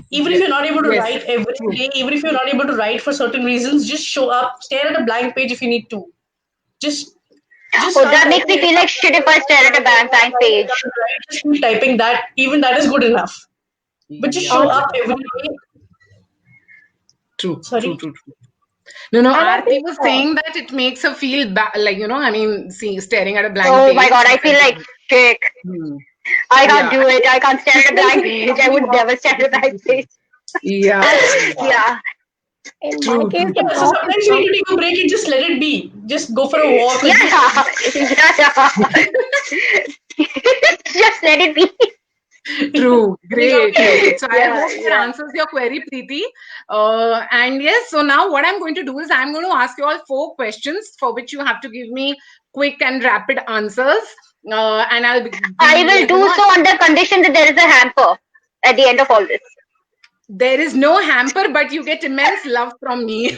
Even if you're not able to write every day, even if you're not able to write for certain reasons, just show up, stare at a blank page if you need to. Just that makes me feel like shit if I stare at a blank page. Just keep typing that. Even that is good enough. But just show up every day. True. No, Aarti was saying that it makes her feel staring at a blank page. Oh my God, I feel like shit. I can't do it. I can't stare at a blank page. I would never stare at a blank page. Yeah. In my case, so sometimes you need to take a break and just let it be. Just go for a walk. Just let it be. True. Great. So I hope that answers your query, Preeti. And yes, so now what I'm going to do is I'm going to ask you all 4 questions for which you have to give me quick and rapid answers. And I will do so under condition that there is a hamper at the end of all this. There is no hamper, but you get immense love from me.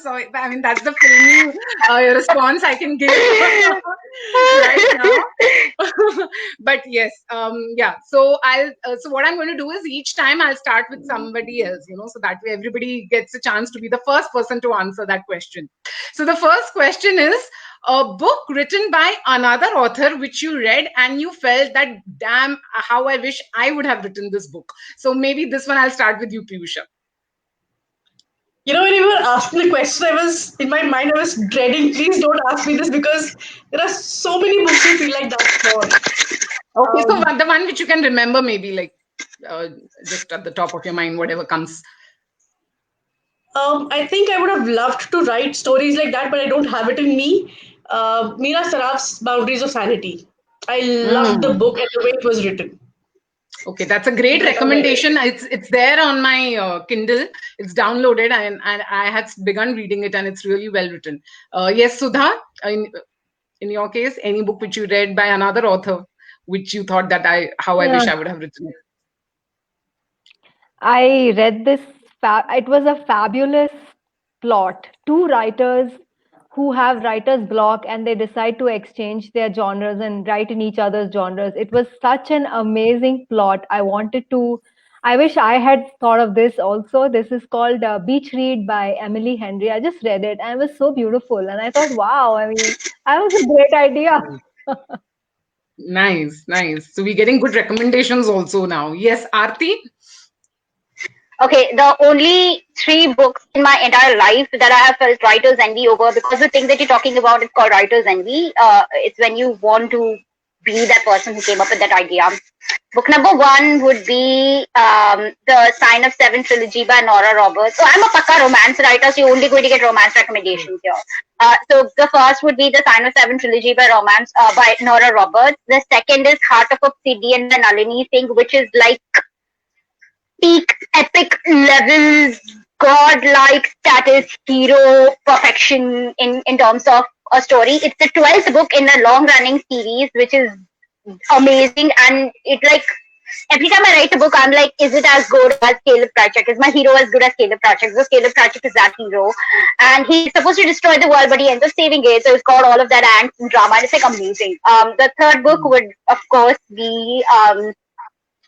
So, I mean, that's the filmy response I can give right now. But yes, So so what I'm going to do is each time I'll start with somebody else, so that way everybody gets a chance to be the first person to answer that question. So the first question is, a book written by another author which you read and you felt that, damn, how I wish I would have written this book. So maybe this one I'll start with you, Piyusha. When you were asking the question, in my mind, I was dreading, please don't ask me this, because there are so many books you feel like that for. Okay, so the one which you can remember, maybe just at the top of your mind, whatever comes. I think I would have loved to write stories like that, but I don't have it in me. Meera Saraf's Boundaries of Sanity. I loved the book and the way it was written. Okay, that's a great recommendation. It's there on my Kindle. It's downloaded, and I had begun reading it, and it's really well written. Yes, Sudha, in your case, any book which you read by another author which you thought that I wish I would have written it? I read this. It was a fabulous plot. 2 writers who have writer's block, and they decide to exchange their genres and write in each other's genres. It was such an amazing plot. I wish I had thought of this also. This is called Beach Read by Emily Henry. I just read it and it was so beautiful. And I thought, wow, that was a great idea. Nice. So we're getting good recommendations also now. Yes, Aarti? Okay, the only 3 books in my entire life that I have felt writer's envy over, because the thing that you're talking about is called writer's envy. It's when you want to be that person who came up with that idea. Book number 1 would be The Sign of 7 trilogy by Nora Roberts. So I'm a pakka romance writer, so you're only going to get romance recommendations here. So the first would be The Sign of 7 trilogy by Nora Roberts. The second is Heart of Obsidian by Nalini Singh, which is like peak epic level godlike status hero perfection in terms of a story. It's the 12th book in a long running series, which is amazing. And it every time I write a book, I'm like, is it as good as Caleb Pratchett? Is my hero as good as Caleb Pratchett? Because Caleb Pratchett is that hero, and he's supposed to destroy the world, but he ends up saving it. So it's got all of that angst and drama, and it's amazing. The third book would of course be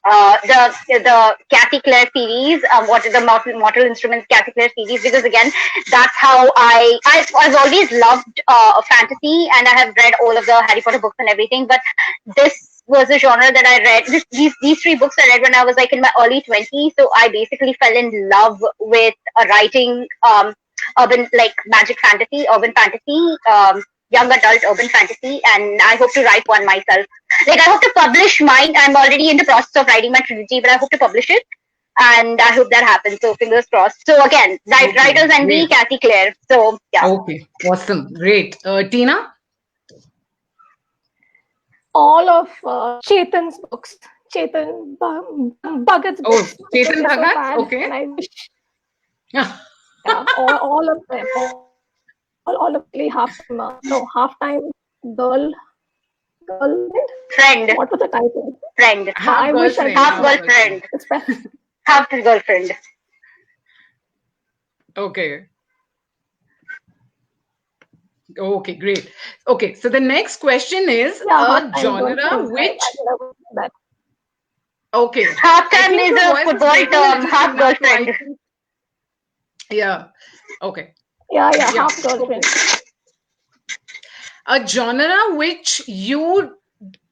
the Cathy Clare series, what is the Mortal Instruments Cathy Clare series, because again, that's how I've always loved fantasy, and I have read all of the Harry Potter books and everything, but this was a genre that I read. These three books I read when I was like in my early 20s. So I basically fell in love with writing urban, like magic fantasy, urban fantasy, young adult urban fantasy, and I hope to write one myself. Like, I hope to publish mine. I'm already in the process of writing my trilogy, but I hope to publish it, and I hope that happens. So fingers crossed. So again, writers and me, Kathy Claire. So yeah. Okay, awesome, great. Tina? All of Chetan's books, Chetan Bhagat's books. Oh, Chetan Bhagat, okay. And I wish, yeah, all of them, all of the half-time friend. What was the title? Friend. Half girlfriend. Half girlfriend. Half girlfriend. Okay. Okay, great. Okay, so the next question is a genre which. Okay. Half-time is a football term. Half girlfriend. Yeah. Okay. Yeah, half girlfriend. A genre which you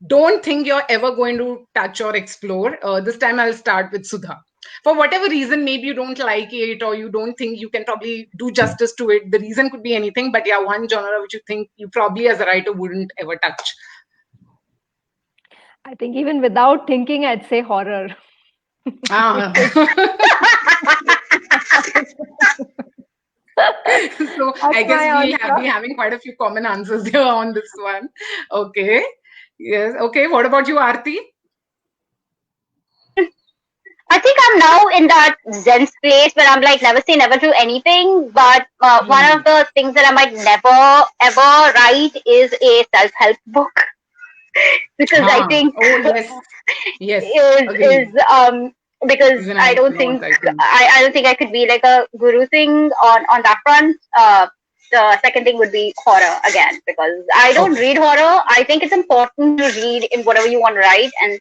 don't think you're ever going to touch or explore. This time I'll start with Sudha. For whatever reason, maybe you don't like it or you don't think you can probably do justice to it. The reason could be anything, but yeah, one genre which you think you probably as a writer wouldn't ever touch. I think even without thinking, I'd say horror. So I guess we'll be having quite a few common answers here on this one. Okay. Yes. Okay. What about you, Aarti? I think I'm now in that Zen place where I'm like, never say never to anything. But one of the things that I might never ever write is a self-help book. Because I think yes. is because I don't think I could be like a guru thing on that front. The second thing would be horror again, because I don't read horror. I think it's important to read in whatever you want to write, and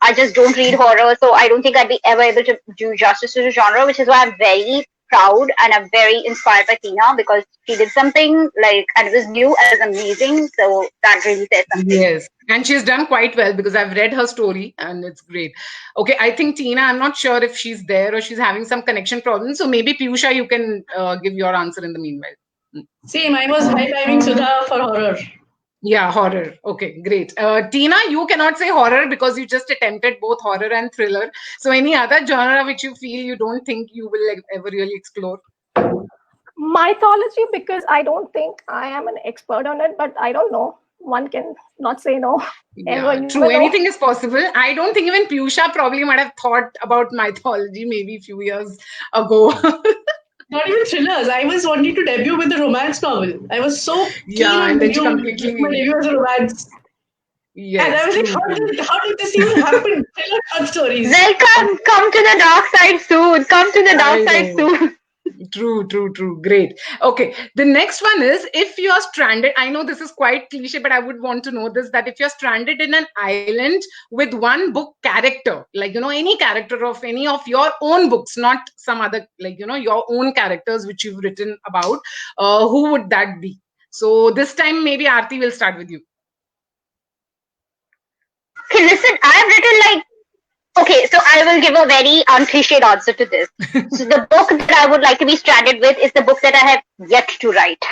I just don't read horror, so I don't think I'd be ever able to do justice to the genre, which is why I'm very proud and I'm very inspired by Tina, because she did something like, and it was new and it was amazing. So that really says something. Yes, and she's done quite well because I've read her story and it's great. Okay, I think Tina, I'm not sure if she's there or she's having some connection problems. So maybe Piyusha, you can give your answer in the meanwhile. Same, I was high-fiving Sudha for horror. Yeah, horror. Okay, great. Tina, you cannot say horror because you just attempted both horror and thriller. So any other genre which you feel you don't think you will ever really explore? Mythology, because I don't think I am an expert on it, but I don't know. One can not say no. Yeah, true. Anything is possible. I don't think even Piyusha probably might have thought about mythology maybe a few years ago. Not even thrillers. I was wanting to debut with a romance novel. I was so keen on debut as a romance. Yes, and I was like, how did this even happen? Thriller short stories. Welcome, come to the dark side soon. Come to the dark side soon. True. Great. Okay. The next one is, if you're stranded, I know this is quite cliche, but I would want to know this, that if you're stranded in an island with one book character, like, any character of any of your own books, not some other, like, your own characters which you've written about, who would that be? So this time, maybe Aarti will start with you. Okay, listen, I've written okay, so I will give a very uncliched answer to this. So the book that I would like to be stranded with is the book that I have yet to write.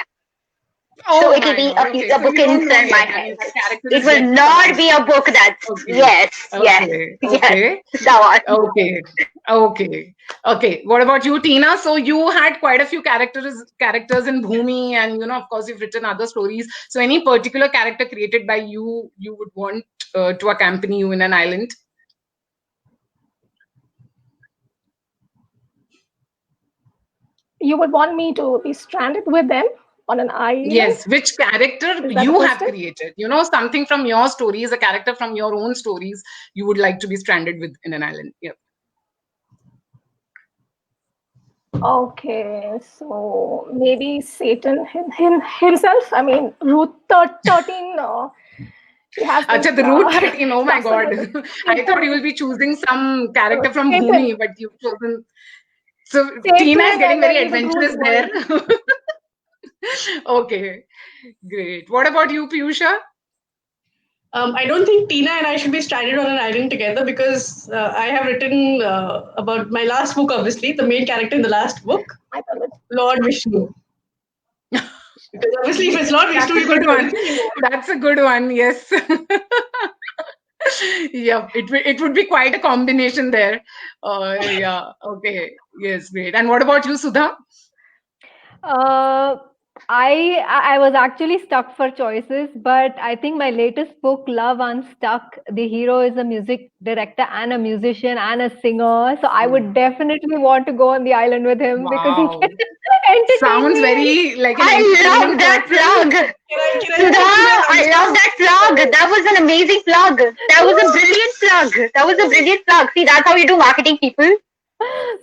So it will be a book inside my head. It will not be a book that's yes. Okay. What about you, Tina? So you had quite a few characters in Bhumi, and of course you've written other stories. So any particular character created by you would want to accompany you in an island? You would want me to be stranded with them on an island? Yes. Which character you have created? Something from your stories, a character from your own stories you would like to be stranded with in an island. Yep. Okay, so maybe Satan himself. I mean, Ruth 13. The Route 13. Oh my God! I thought you will be choosing some character from Bhumi, but you've chosen. So Tina is getting very adventurous there. Okay, great. What about you, Piyusha? I don't think Tina and I should be stranded on an island together because I have written about my last book, obviously, the main character in the last book, Lord Vishnu. Because obviously, if it's Lord Vishnu, That's a good one. That's a good one. Yes. Yeah, it would be quite a combination there. Yeah. Okay. Yes. Great. And what about you, Sudha? I was actually stuck for choices, but I think my latest book, Love Unstuck, the hero is a music director and a musician and a singer. So I would definitely want to go on the island with him because he can entertain Sounds me. very like an I love that plug. Sudha, I love that plug. That was an amazing plug. That was a brilliant plug. That was a brilliant plug. See, that's how you do marketing, people.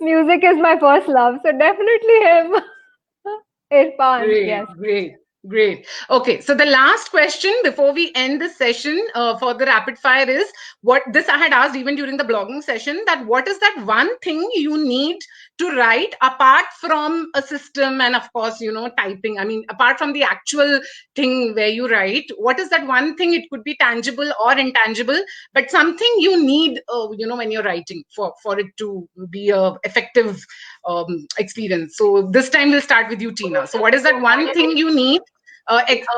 Music is my first love, so definitely him. Irfan, Great, yes. great. Okay, so the last question before we end this session for the rapid fire is what this I had asked even during the blogging session, that what is that one thing you need to write apart from a system and of course, typing. I mean, apart from the actual thing where you write, what is that one thing? It could be tangible or intangible, but something you need, when you're writing for it to be a effective experience. So this time we'll start with you, Tina. So what is that one thing you need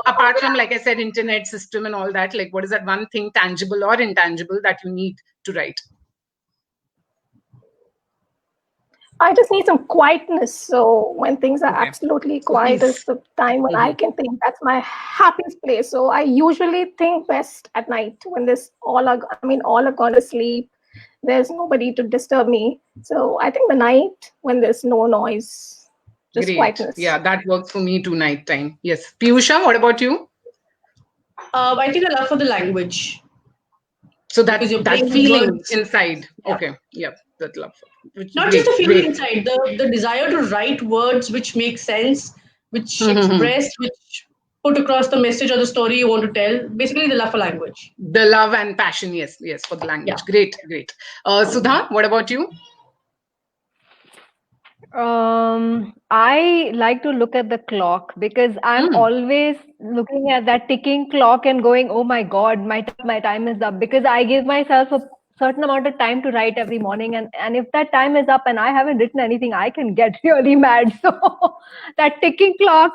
apart from, like I said, internet system and all that? Like, what is that one thing, tangible or intangible, that you need to write? I just need some quietness. So when things are absolutely quiet is the time when I can think. That's my happiest place. So I usually think best at night when all are gone to sleep. There's nobody to disturb me. So I think the night when there's no noise, just quietness. Yeah, that works for me too, night time. Yes. Piyusha, what about you? I think a love for the language. So that feeling inside. Yeah. Okay. Yep. That love. Not just the feeling inside, the desire to write words which make sense, which express, which put across the message or the story you want to tell. Basically, the love for language. The love and passion, yes, for the language. Yeah. Great. Sudha, what about you? I like to look at the clock because I'm always looking at that ticking clock and going, oh my God, my time is up, because I give myself a certain amount of time to write every morning. And if that time is up and I haven't written anything, I can get really mad. So that ticking clock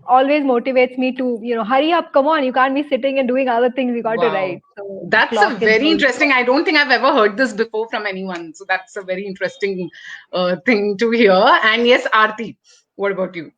always motivates me to, hurry up, come on, you can't be sitting and doing other things, you got to write. So that's a very interesting, I don't think I've ever heard this before from anyone. So that's a very interesting thing to hear. And yes, Aarti, what about you?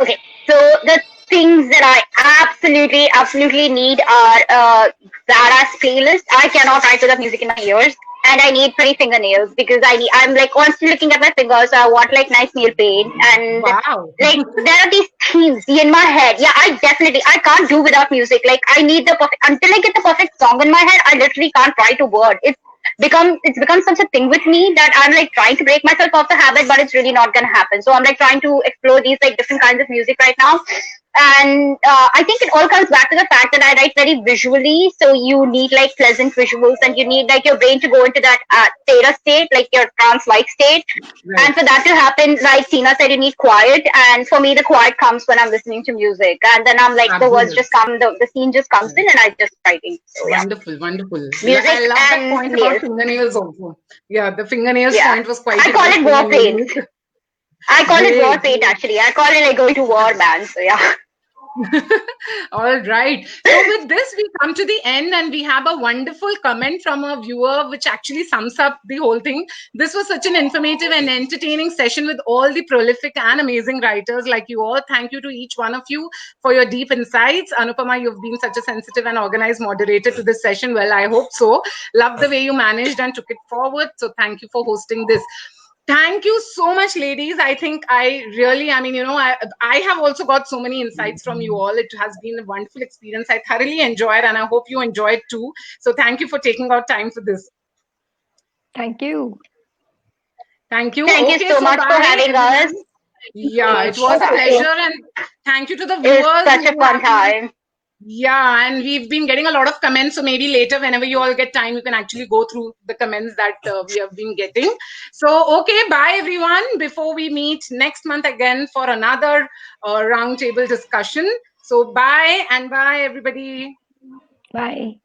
Okay, so the things that I absolutely need are badass playlists. I cannot write without music in my ears. And I need pretty fingernails because I'm like constantly looking at my fingers. So I want like nice nail paint, and like there are these themes in my head. Yeah, I can't do without music. Like I need the perfect, until I get the perfect song in my head, I literally can't write a word. It's become such a thing with me that I'm like trying to break myself off the habit, but it's really not gonna happen. So I'm like trying to explore these like different kinds of music right now. And I think it all comes back to the fact that I write very visually. So you need like pleasant visuals, and you need like your brain to go into that theta state, like your trance-like state. Right. And for that to happen, like Tina said, you need quiet. And for me, the quiet comes when I'm listening to music. And then I'm like, the words just come, the scene just comes in, and I just writing. So, yeah. Wonderful. Music, I love that point about fingernails also. Yeah, the fingernails point was quite. I call it war paint. I call it war paint, actually. I call it like going to war, man. So yeah. All right. So with this, we come to the end, and we have a wonderful comment from a viewer which actually sums up the whole thing. This was such an informative and entertaining session with all the prolific and amazing writers like you all. Thank you to each one of you for your deep insights. Anupama, you've been such a sensitive and organized moderator to this session. Well, I hope so. Love the way you managed and took it forward. So thank you for hosting this. Thank you so much, ladies. I think I have also got so many insights from you all. It has been a wonderful experience. I thoroughly enjoyed, and I hope you enjoyed too. So thank you for taking out time for this. Thank you. Thank you so much for having us. Yeah, it was a pleasure, and thank you to the viewers. It was such a fun time. Yeah, and we've been getting a lot of comments, so maybe later, whenever you all get time, you can actually go through the comments that we have been getting. So, okay, bye everyone. Before we meet next month again for another roundtable discussion, So bye and bye, everybody. Bye.